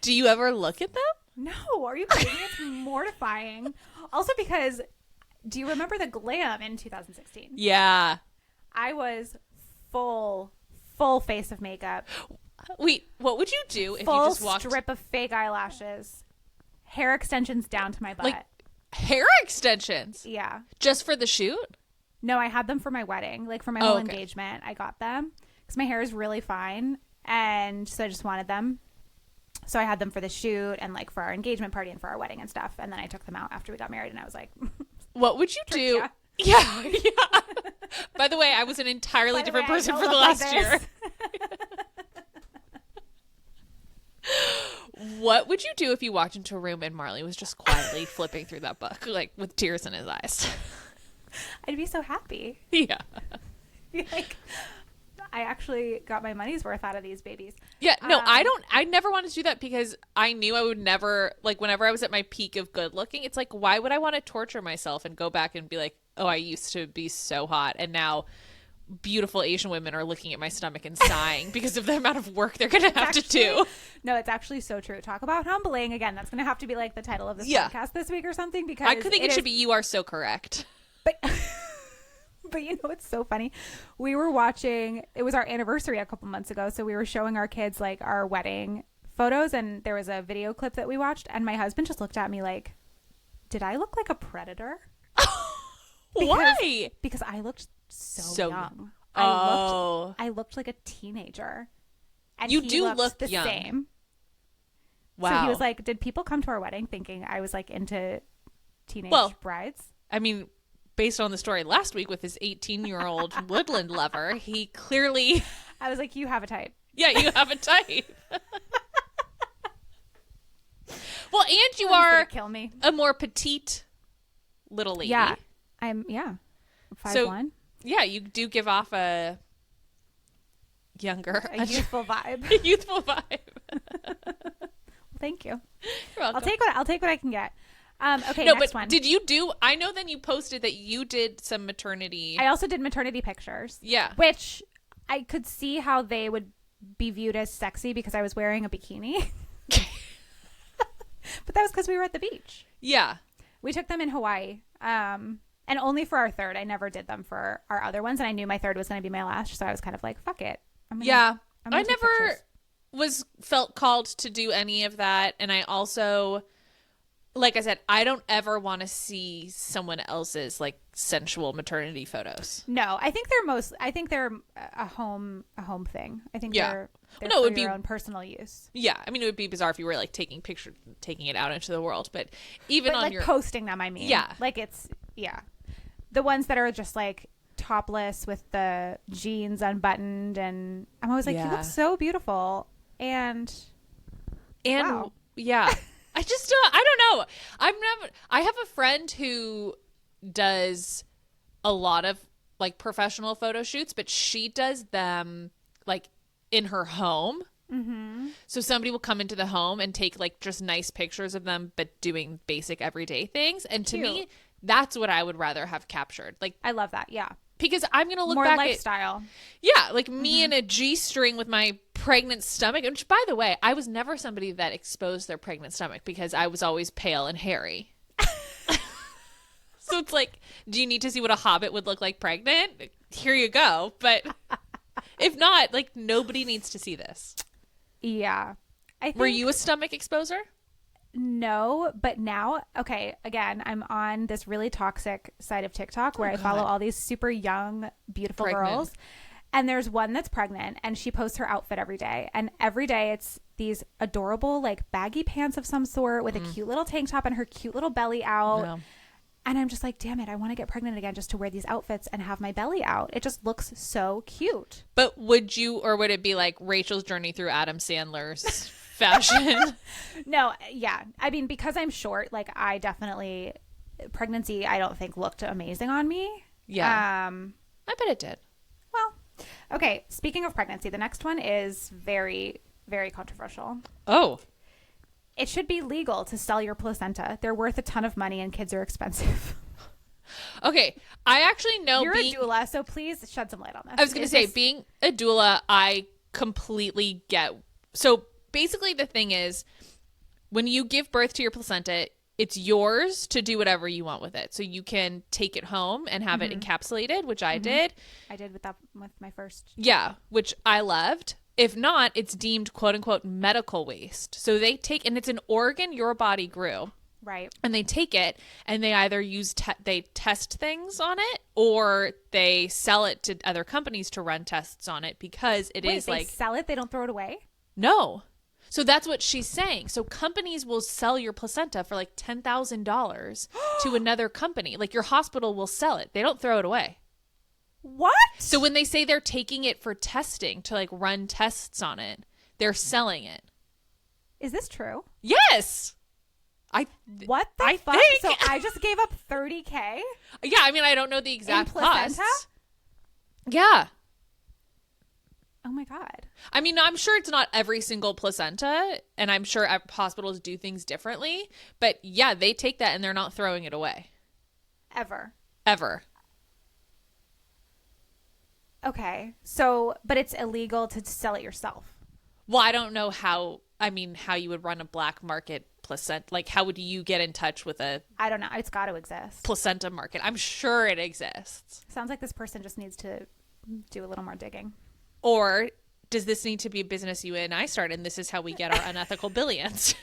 Do you ever look at them? No. Are you kidding me? It's mortifying. Also because, do you remember the glam in 2016? Yeah. I was full face of makeup. Wait, what would you do if you full just walked... strip of fake eyelashes. Hair extensions down to my butt. Like hair extensions? Yeah. Just for the shoot? No, I had them for my wedding. Like for my whole engagement, I got them. Because my hair is really fine. And so I just wanted them. So I had them for the shoot and like for our engagement party and for our wedding and stuff. And then I took them out after we got married and I was like... What would you do? Yeah. By the way, I was an entirely different person for the last year. What would you do if you walked into a room and Marley was just quietly flipping through that book, like with tears in his eyes? I'd be so happy. Yeah. Be like, I actually got my money's worth out of these babies. Yeah, no, I never wanted to do that because I knew I would never, like whenever I was at my peak of good looking, it's like, why would I want to torture myself and go back and be like, oh, I used to be so hot and now beautiful Asian women are looking at my stomach and sighing because of the amount of work they're going to have to do. No, it's actually so true. Talk about humbling. Again, that's going to have to be like the title of this podcast this week or something because I think it should be You Are So Correct. But you know, it's so funny. We were watching, it was our anniversary a couple months ago. So we were showing our kids like our wedding photos and there was a video clip that we watched. And my husband just looked at me like, did I look like a predator? Why? Because I looked so young. Oh. I looked like a teenager. And you he do looked look the young. Same. Wow. So he was like, did people come to our wedding thinking I was like into teenage brides? I mean, based on the story last week with his 18-year-old woodland lover, he clearly... I was like, you have a type. Yeah, you have a type. Well, and you are kill me. a more petite little lady. Yeah. I'm 5'1". So, yeah, you do give off a younger... A youthful vibe. A youthful vibe. Well, thank you. You're welcome. I'll take what I can get. Okay, no, next but one. Did you do... I know then you posted that you did some maternity... I also did maternity pictures. Yeah. Which I could see how they would be viewed as sexy because I was wearing a bikini. But that was because we were at the beach. Yeah. We took them in Hawaii. And only for our third. I never did them for our other ones. And I knew my third was going to be my last. So I was kind of like, fuck it. I never felt called to do any of that. And I also, like I said, I don't ever want to see someone else's like sensual maternity photos. No, I think they're a home thing. I think they're it for would be your own personal use. Yeah. I mean, it would be bizarre if you were like taking it out into the world, but even on like your posting them, I mean, yeah, like the ones that are just like topless with the jeans unbuttoned. And I'm always like, you look so beautiful. And wow. Yeah, I just I don't know. I have a friend who does a lot of like professional photo shoots, but she does them like in her home. Mm-hmm. So somebody will come into the home and take like just nice pictures of them, but doing basic everyday things. And to me, that's what I would rather have captured. Like, I love that. Yeah. Because I'm going to look more back lifestyle. Like me in a G-string with my pregnant stomach. Which, by the way, I was never somebody that exposed their pregnant stomach because I was always pale and hairy. So it's like, do you need to see what a hobbit would look like pregnant? Here you go. But if not, like, nobody needs to see this. Yeah. Were you a stomach exposer? No, but now, okay, again, I'm on this really toxic side of TikTok where I follow all these super young, beautiful girls. And there's one that's pregnant and she posts her outfit every day. And every day it's these adorable like baggy pants of some sort with a cute little tank top and her cute little belly out. No. And I'm just like, damn it, I want to get pregnant again just to wear these outfits and have my belly out. It just looks so cute. But would it be like Rachel's journey through Adam Sandler's fashion? No, yeah. I mean, because I'm short, like I definitely, pregnancy, I don't think looked amazing on me. Yeah. I bet it did. Well, okay. Speaking of pregnancy, the next one is very, very controversial. Oh. It should be legal to sell your placenta. They're worth a ton of money and kids are expensive. Okay. I actually know you're a doula, so please shed some light on this. I was going to say, being a doula, I completely get. So basically the thing is, when you give birth to your placenta, it's yours to do whatever you want with it. So you can take it home and have it encapsulated, which I did. I did with my first. Yeah, which I loved. If not, it's deemed quote unquote medical waste. So they take, and it's an organ your body grew. Right. And they take it and they either they test things on it or they sell it to other companies to run tests on it because they sell it? They don't throw it away? No. So that's what she's saying. So companies will sell your placenta for like $10,000 to another company. Like your hospital will sell it. They don't throw it away. What? So when they say they're taking it for testing to like run tests on it, they're selling it. Is this true? Yes. What the fuck? Think. So I just gave up $30,000? Yeah, I mean, I don't know the exact placenta? costs. Yeah. Oh my God. I mean, I'm sure it's not every single placenta, and I'm sure hospitals do things differently, but yeah, they take that and they're not throwing it away. Ever. Okay. So, but it's illegal to sell it yourself. Well, I don't know how you would run a black market placenta. Like, how would you get in touch with a... I don't know. It's got to exist. Placenta market. I'm sure it exists. Sounds like this person just needs to do a little more digging. Or does this need to be a business you and I start, and this is how we get our unethical billions?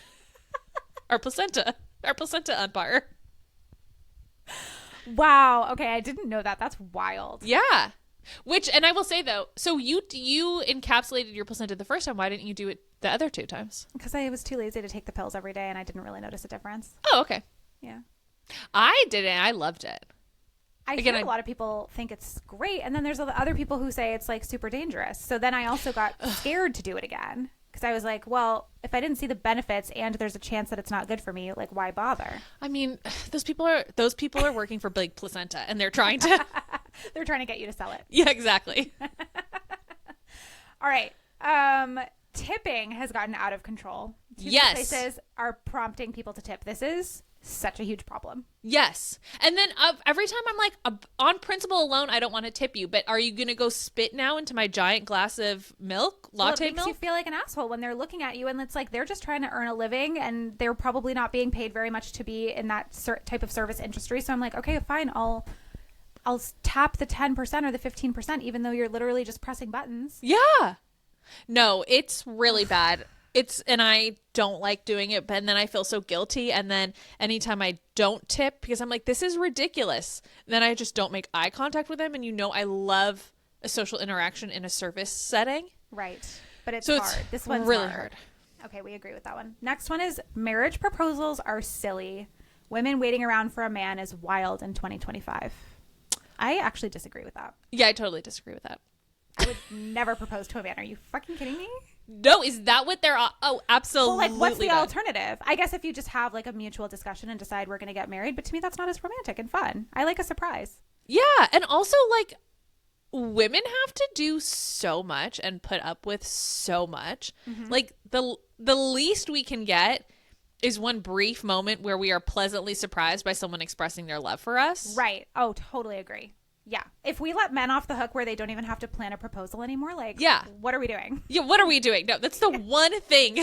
Our placenta empire. Wow. Okay, I didn't know that. That's wild. Yeah. And I will say though, so you encapsulated your placenta the first time. Why didn't you do it the other 2 times? Because I was too lazy to take the pills every day, and I didn't really notice a difference. Oh, okay. Yeah. I didn't. I loved it. I hear a lot of people think it's great, and then there's other people who say it's like super dangerous. So then I also got scared to do it again because I was like, well, if I didn't see the benefits and there's a chance that it's not good for me, like why bother? I mean, those people are working for Big Placenta, and they're trying to get you to sell it. Yeah, exactly. All right. Tipping has gotten out of control. Yes. Places are prompting people to tip. This is such a huge problem. Yes. And then every time I'm like, on principle alone, I don't want to tip you, but are you going to go spit now into my giant glass of milk, latte milk? It makes you feel like an asshole when they're looking at you, and it's like they're just trying to earn a living, and they're probably not being paid very much to be in that type of service industry. So I'm like, okay, fine, I'll tap the 10% or the 15%, even though you're literally just pressing buttons. Yeah. No, it's really bad. And I don't like doing it, but then I feel so guilty. And then anytime I don't tip, because I'm like, this is ridiculous, then I just don't make eye contact with them. And I love a social interaction in a service setting. Right. But it's hard. This one's really hard. Okay, we agree with that one. Next one is marriage proposals are silly. Women waiting around for a man is wild in 2025. I actually disagree with that. Yeah, I totally disagree with that. I would never propose to a man. Are you fucking kidding me? No, is that what they're... Oh, absolutely. Well, like, what's the alternative? I guess if you just have, like, a mutual discussion and decide we're going to get married, but to me, that's not as romantic and fun. I like a surprise. Yeah, and also, like, women have to do so much and put up with so much. Mm-hmm. Like, the least we can get is one brief moment where we are pleasantly surprised by someone expressing their love for us. Right. Oh, totally agree. Yeah. If we let men off the hook where they don't even have to plan a proposal anymore, like, yeah, what are we doing? Yeah, what are we doing? No, that's the one thing.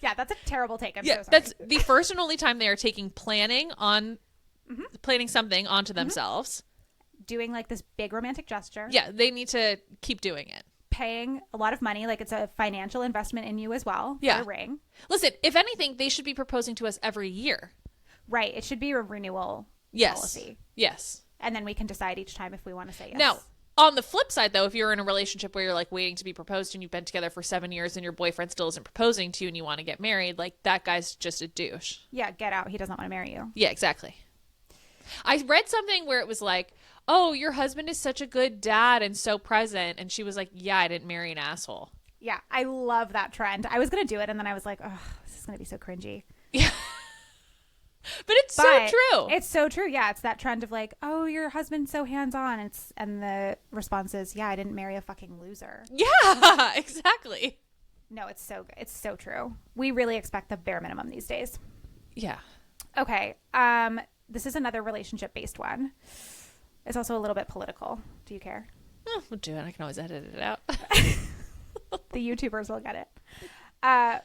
Yeah, that's a terrible take. I'm so sorry. That's the first and only time they are taking planning something onto themselves. Doing like this big romantic gesture. Yeah, they need to keep doing it. Paying a lot of money, like it's a financial investment in you as well. Yeah. For a ring. Listen, if anything, they should be proposing to us every year. Right. It should be a renewal policy. Yes. And then we can decide each time if we want to say yes. Now, On the flip side, though, if you're in a relationship where you're like waiting to be proposed and you've been together for 7 years and your boyfriend still isn't proposing to you and you want to get married, like that guy's just a douche. Yeah, get out. He doesn't want to marry you. Yeah, exactly. I read something where it was like, oh, your husband is such a good dad and so present. And she was like, yeah, I didn't marry an asshole. Yeah, I love that trend. I was going to do it and then I was like, oh, this is going to be so cringy. Yeah. But it's so true. It's so true. Yeah, it's that trend of like, oh, your husband's so hands-on. And the response is, yeah, I didn't marry a fucking loser. Yeah, exactly. No, it's so good. It's so true. We really expect the bare minimum these days. Yeah. Okay. This is another relationship-based one. It's also a little bit political. Do you care? Oh, we'll do it. I can always edit it out. The YouTubers will get it.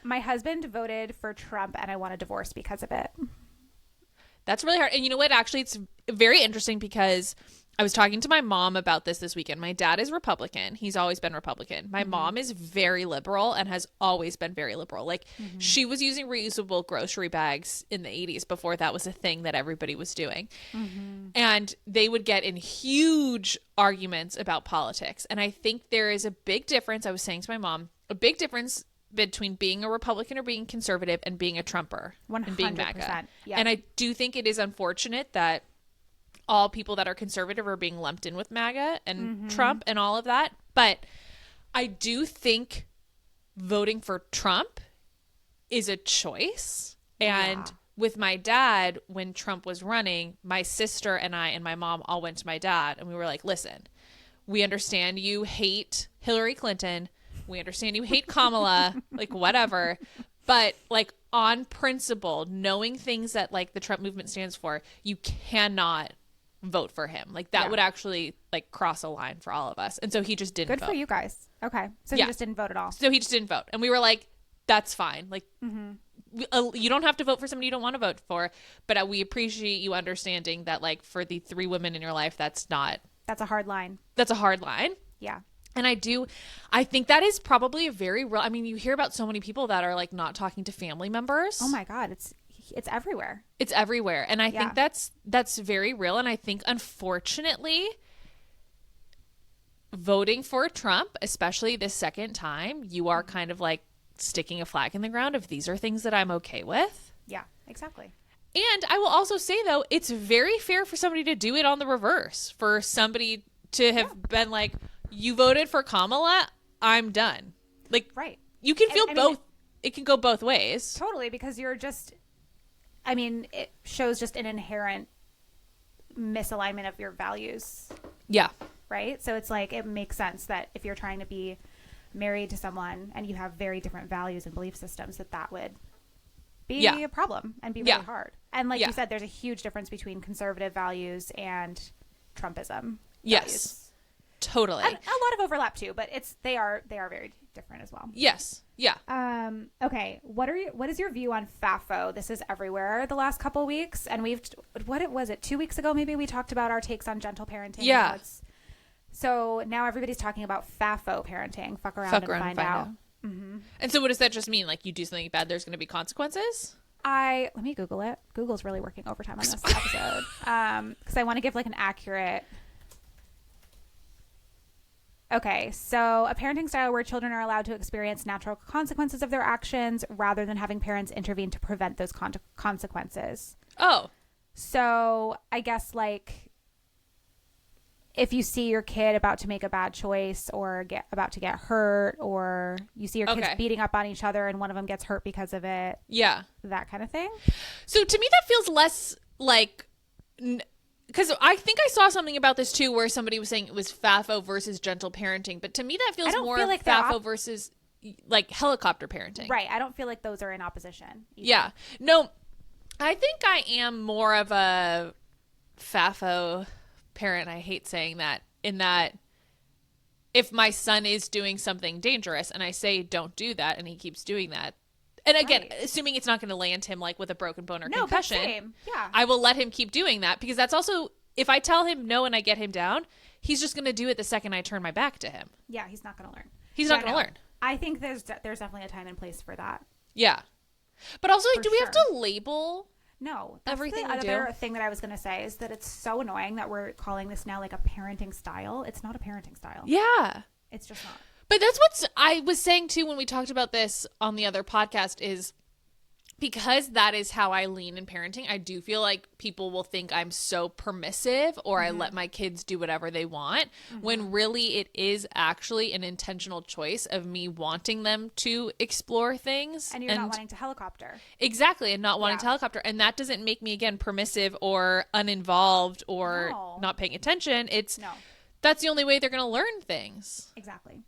My husband voted for Trump and I want a divorce because of it. That's really hard. And you know what? Actually, it's very interesting because I was talking to my mom about this weekend. My dad is Republican. He's always been Republican. My mom is very liberal and has always been very liberal. Like she was using reusable grocery bags in the 80s before that was a thing that everybody was doing. And they would get in huge arguments about politics. And I think there is a big difference. I was saying to my mom, a big difference between being a Republican or being conservative and being a Trumper 100%, and being MAGA. yeah. And I do think it is unfortunate that all people that are conservative are being lumped in with MAGA and Trump and all of that. But I do think voting for Trump is a choice. And with my dad, when Trump was running, my sister and I and my mom all went to my dad and we were like, listen, we understand you hate Hillary Clinton. We understand you hate Kamala, like whatever. But like on principle, knowing things that like the Trump movement stands for, you cannot vote for him. Like that would actually like cross a line for all of us. And so he just didn't vote. Good for you guys. Okay. So he just didn't vote at all. So he just didn't vote. And we were like, that's fine. Like you don't have to vote for somebody you don't want to vote for. But we appreciate you understanding that like for the 3 women in your life, that's a hard line. That's a hard line. Yeah. And I think that is probably a very real, I mean, you hear about so many people that are like not talking to family members. Oh my God. It's everywhere. It's everywhere. And I think that's very real. And I think unfortunately voting for Trump, especially this second time, you are kind of like sticking a flag in the ground of these are things that I'm okay with. Yeah, exactly. And I will also say though, it's very fair for somebody to do it on the reverse, for somebody to have been like, you voted for Kamala, I'm done. Like, right. You can feel both. It can go both ways. Totally, because you're just, I mean, it shows just an inherent misalignment of your values. Yeah. Right? So it's like, it makes sense that if you're trying to be married to someone and you have very different values and belief systems, that would be a problem and be really hard. And like you said, there's a huge difference between conservative values and Trumpism. Yes. Values. Totally. And a lot of overlap too, but they are very different as well. Yes. Yeah. Okay. What is your view on FAFO? This is everywhere the last couple weeks, and what was it 2 weeks ago? Maybe we talked about our takes on gentle parenting. Yeah. So now everybody's talking about FAFO parenting. Fuck around and find out. Mm-hmm. And so what does that just mean? Like you do something bad, there's going to be consequences? Let me Google it. Google's really working overtime on this episode. Because I want to give like an accurate. Okay, so a parenting style where children are allowed to experience natural consequences of their actions rather than having parents intervene to prevent those consequences. Oh. So I guess like if you see your kid about to make a bad choice or about to get hurt, or you see your kids beating up on each other and one of them gets hurt because of it. Yeah. That kind of thing. So to me, that feels less like... Because I think I saw something about this too where somebody was saying it was FAFO versus gentle parenting. But to me, that feels more like FAFO versus like helicopter parenting. Right. I don't feel like those are in opposition either. Yeah. No, I think I am more of a FAFO parent. I hate saying that, in that if my son is doing something dangerous and I say don't do that and he keeps doing that, and again, assuming it's not going to land him like with a broken bone or concussion, same. Yeah. I will let him keep doing that, because that's also, if I tell him no and I get him down, he's just going to do it the second I turn my back to him. Yeah, he's not going to learn. He's not going to learn. I think there's definitely a time and place for that. Yeah. But also, like, do we have to label No. That's everything the we other do. thing that I was going to say is that it's so annoying that we're calling this now like a parenting style. It's not a parenting style. Yeah. It's just not. But that's what I was saying too when we talked about this on the other podcast is because that is how I lean in parenting. I do feel like people will think I'm so permissive or I let my kids do whatever they want when really it is actually an intentional choice of me wanting them to explore things. And you're not wanting to helicopter. Exactly. And not wanting to helicopter. And that doesn't make me, again, permissive or uninvolved or not paying attention. It's that's the only way they're going to learn things. Exactly.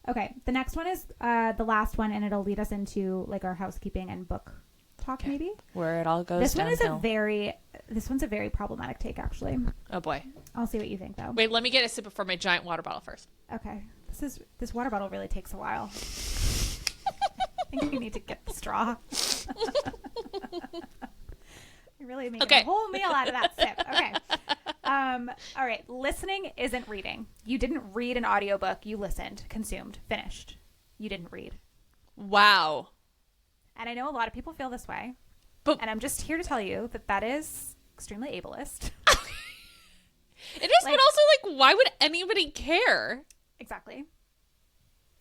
Okay, the next one is the last one, and it'll lead us into like our housekeeping and book talk, maybe where it all goes. This one downhill. This one's a very problematic take, actually. Oh boy, I'll see what you think though. Wait, let me get a sip from my giant water bottle first. Okay, this water bottle really takes a while. I think we need to get the straw. You're really making a whole meal out of that sip. Okay. All right. Listening isn't reading. You didn't read an audiobook. You listened, consumed, finished. You didn't read. Wow. And I know a lot of people feel this way. But and I'm just here to tell you that is extremely ableist. It is, but also like, why would anybody care? Exactly.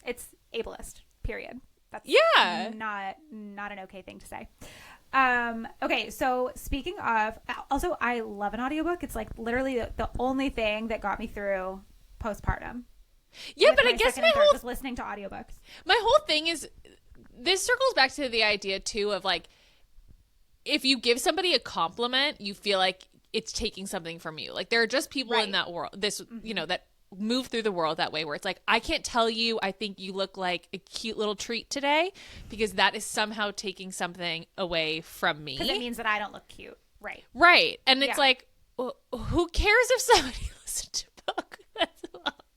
It's ableist, period. That's not an okay thing to say. Okay, so speaking of, also I love an audiobook. It's like literally the only thing that got me through postpartum. Yeah, but I guess my whole was listening to audiobooks. My whole thing is this circles back to the idea too of like if you give somebody a compliment, you feel like it's taking something from you. Like there are just people in that world, you know, that move through the world that way where it's like, I can't tell you I think you look like a cute little treat today because that is somehow taking something away from me. Because it means that I don't look cute. Right. And it's like, well, who cares if somebody listened to a book that's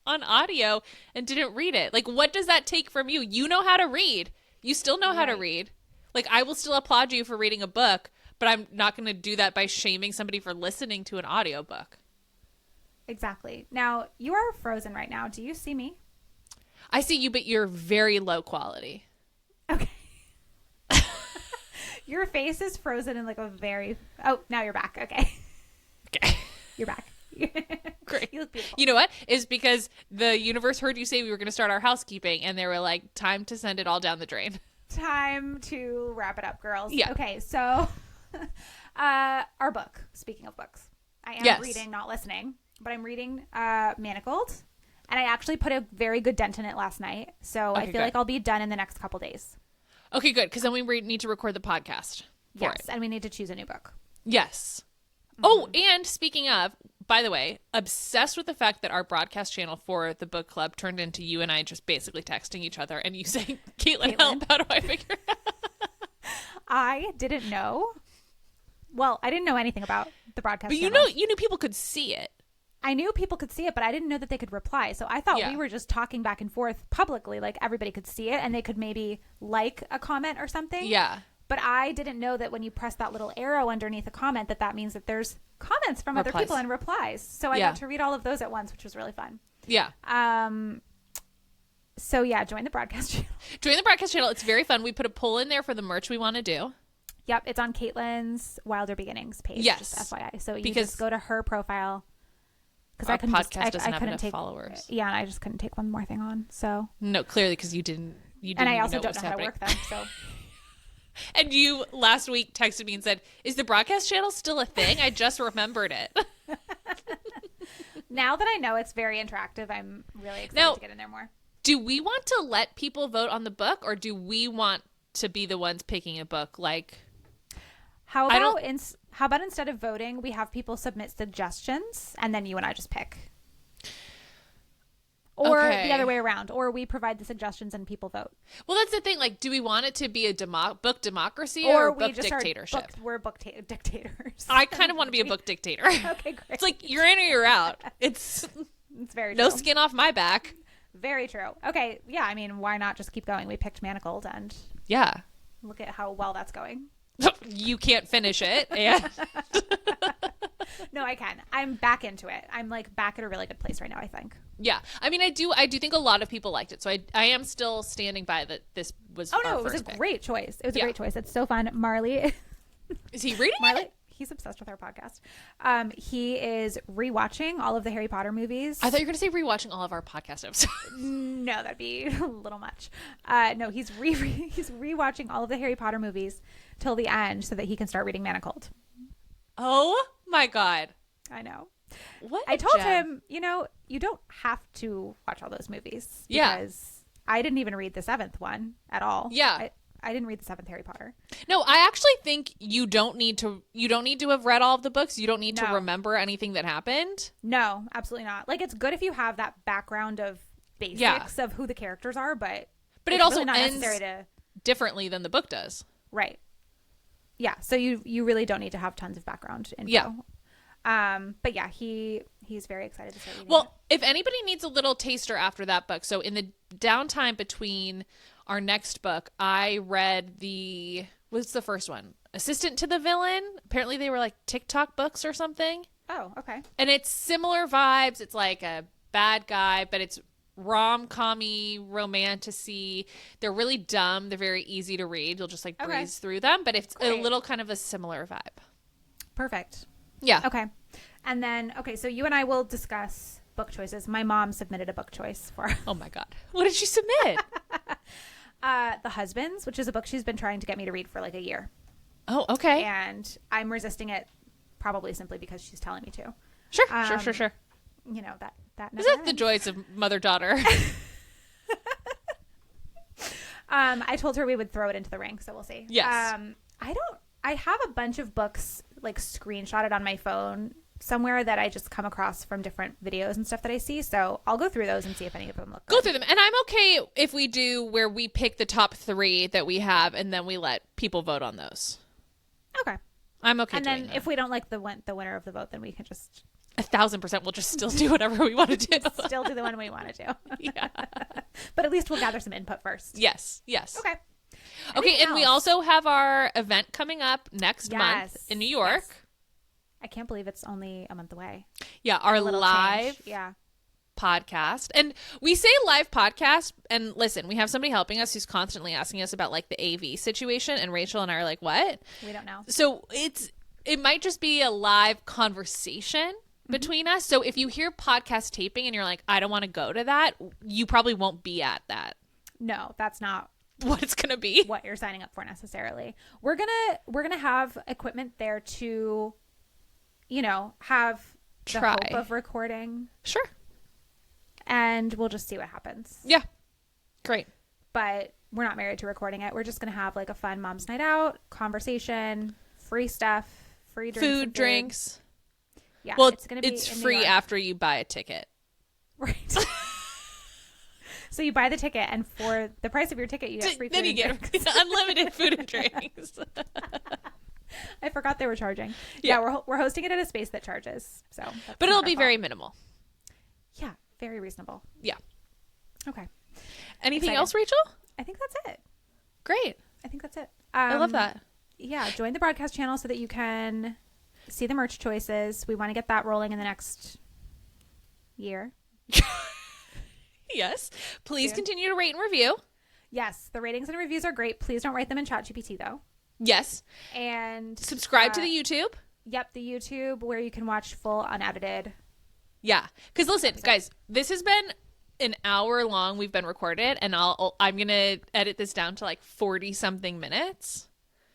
on audio and didn't read it? Like, what does that take from you? You know how to read. You still know how to read. Like, I will still applaud you for reading a book, but I'm not going to do that by shaming somebody for listening to an audiobook. Exactly. Now, you are frozen right now. Do you see me? I see you, but you're very low quality. Okay. Your face is frozen in like a very... Oh, now you're back. Okay. You're back. Great. You look beautiful. You know what? It's because the universe heard you say we were going to start our housekeeping, and they were like, time to send it all down the drain. Time to wrap it up, girls. Yeah. Okay, so our book, speaking of books. I am reading, not listening. But I'm reading Manacled, and I actually put a very good dent in it last night. So I feel like I'll be done in the next couple days. Okay, good. Because then we need to record the podcast for it. And we need to choose a new book. Yes. Oh, and speaking of, by the way, obsessed with the fact that our broadcast channel for the book club turned into you and I just basically texting each other and you saying, Caitlin, help, how do I figure it out? I didn't know. Well, I didn't know anything about the broadcast channel. But you knew people could see it. I knew people could see it, but I didn't know that they could reply. So I thought we were just talking back and forth publicly, like everybody could see it and they could maybe like a comment or something. Yeah. But I didn't know that when you press that little arrow underneath a comment, that means that there's comments from other people and replies. So I got to read all of those at once, which was really fun. Yeah. So yeah, join the broadcast channel. Join the broadcast channel. It's very fun. We put a poll in there for the merch we want to do. Yep. It's on Caitlin's Wilder Beginnings page. Yes. Just FYI. So you just go to her profile. Because our podcast doesn't have enough followers. Yeah, and I just couldn't take one more thing on. So no, clearly because you didn't. And I also don't know how to work them. So. And you last week texted me and said, "Is the broadcast channel still a thing? I just remembered it." Now that I know it's very interactive, I'm really excited to get in there more. Do we want to let people vote on the book, or do we want to be the ones picking a book? Like, how about instead of voting, we have people submit suggestions, and then you and I just pick? Or the other way around. Or we provide the suggestions and people vote. Well, that's the thing. Like, do we want it to be a book democracy or book dictatorship? We're book dictators. I kind of want to be a book dictator. Okay, great. It's like, you're in or you're out. It's very true. No skin off my back. Very true. Okay, yeah, I mean, why not just keep going? We picked Manacled, and look at how well that's going. You can't finish it. And No, I can. I'm back into it. I'm like back at a really good place right now, I think. Yeah. I mean, I do think a lot of people liked it. So I am still standing by that this was it was a great choice. It was a great choice. It's so fun. Marley Is he reading it? He's obsessed with our podcast. He is rewatching all of the Harry Potter movies. I thought you were going to say rewatching all of our podcast episodes. No, that'd be a little much. No, he's rewatching all of the Harry Potter movies till the end so that he can start reading Manacled. Oh my God. I know. What? I told him, you don't have to watch all those movies. Because I didn't even read the 7th one at all. Yeah. I didn't read the 7th Harry Potter. No, I actually think you don't need to have read all of the books. You don't need to remember anything that happened. No, absolutely not. Like, it's good if you have that background of basics of who the characters are, but it also really not ends necessary to... differently than the book does. Right. Yeah, so you really don't need to have tons of background info. Yeah. But yeah, he's very excited to start reading Well, if anybody needs a little taster after that book, so in the downtime between our next book, I read what's the first one? Assistant to the Villain. Apparently they were like TikTok books or something. Oh, okay. And it's similar vibes. It's like a bad guy, but it's rom-com-y, romantic-y. They're really dumb. They're very easy to read. You'll just like breeze through them, but it's a little kind of a similar vibe. Perfect. Yeah. Okay. And then, so you and I will discuss book choices. My mom submitted a book choice for... Oh my God. What did she submit? The Husbands, which is a book she's been trying to get me to read for like a year. Oh, okay. And I'm resisting it probably simply because she's telling me to. Sure. You know, that Is that the joys of mother-daughter? I told her we would throw it into the ring, so we'll see. Yes. I have a bunch of books like screenshotted on my phone somewhere that I just come across from different videos and stuff that I see. So I'll go through those and see if any of them look good. Go through them. And I'm okay if we do where we pick the top 3 that we have and then we let people vote on those. Okay. I'm okay and doing then that. if we don't like the winner of the vote, then we can just 1,000% we'll just still do whatever we want to do. Still do the one we want to do. Yeah. But at least we'll gather some input first. Yes. Okay. Okay, and we also have our event coming up next month in New York. Yes. I can't believe it's only a month away. Yeah, our live podcast. And we say live podcast, and listen, we have somebody helping us who's constantly asking us about like the AV situation, and Rachel and I are like, what? We don't know. So it might just be a live conversation between us. So if you hear podcast taping and you're like, I don't want to go to that, you probably won't be at that. No, that's not what it's gonna be. What you're signing up for necessarily. We're gonna have equipment there to, have the hope of recording. Sure. And we'll just see what happens. Yeah. Great. But we're not married to recording it. We're just gonna have like a fun mom's night out, conversation, free stuff, free drinks. Food, drinks. Yeah. Well, it's free after you buy a ticket. Right. So you buy the ticket, and for the price of your ticket, you get free food and drinks. Then you get unlimited food and drinks. I forgot they were charging. Yeah, we're hosting it at a space that charges. But it'll be very minimal. Yeah, very reasonable. Yeah. Okay. Anything else, Rachel? I think that's it. Great. I think that's it. I love that. Yeah, join the broadcast channel so that you can see the merch choices. We want to get that rolling in the next year. Yes. Please continue to rate and review. Yes. The ratings and reviews are great. Please don't write them in ChatGPT, though. Yes. And subscribe to the YouTube. Yep. The YouTube where you can watch full unedited. Yeah. Because listen, guys, this has been an hour long. We've been recorded, and I'm going to edit this down to like 40 something minutes.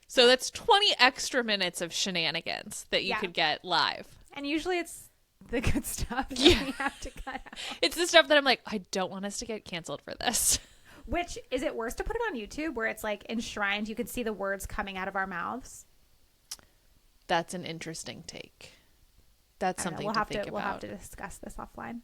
So that's 20 extra minutes of shenanigans that you could get live. And usually it's the good stuff that we have to cut out. It's the stuff that I'm like, I don't want us to get canceled for this. Which, is it worse to put it on YouTube where it's like enshrined, you can see the words coming out of our mouths? That's an interesting take. That's something to think about. We'll have to discuss this offline.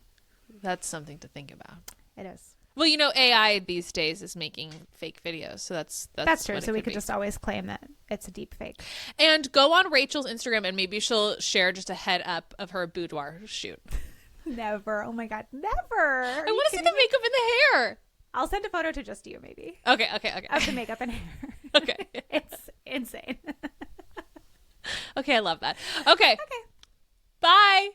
That's something to think about. It is. Well, AI these days is making fake videos, so that's true. So we could just always claim that it's a deep fake. And go on Rachel's Instagram, and maybe she'll share just a head up of her boudoir shoot. Never. Oh my God, never. I want to see the makeup and the hair. I'll send a photo to just you, maybe. Okay. Of the makeup and hair. Okay. It's insane. Okay, I love that. Okay. Bye.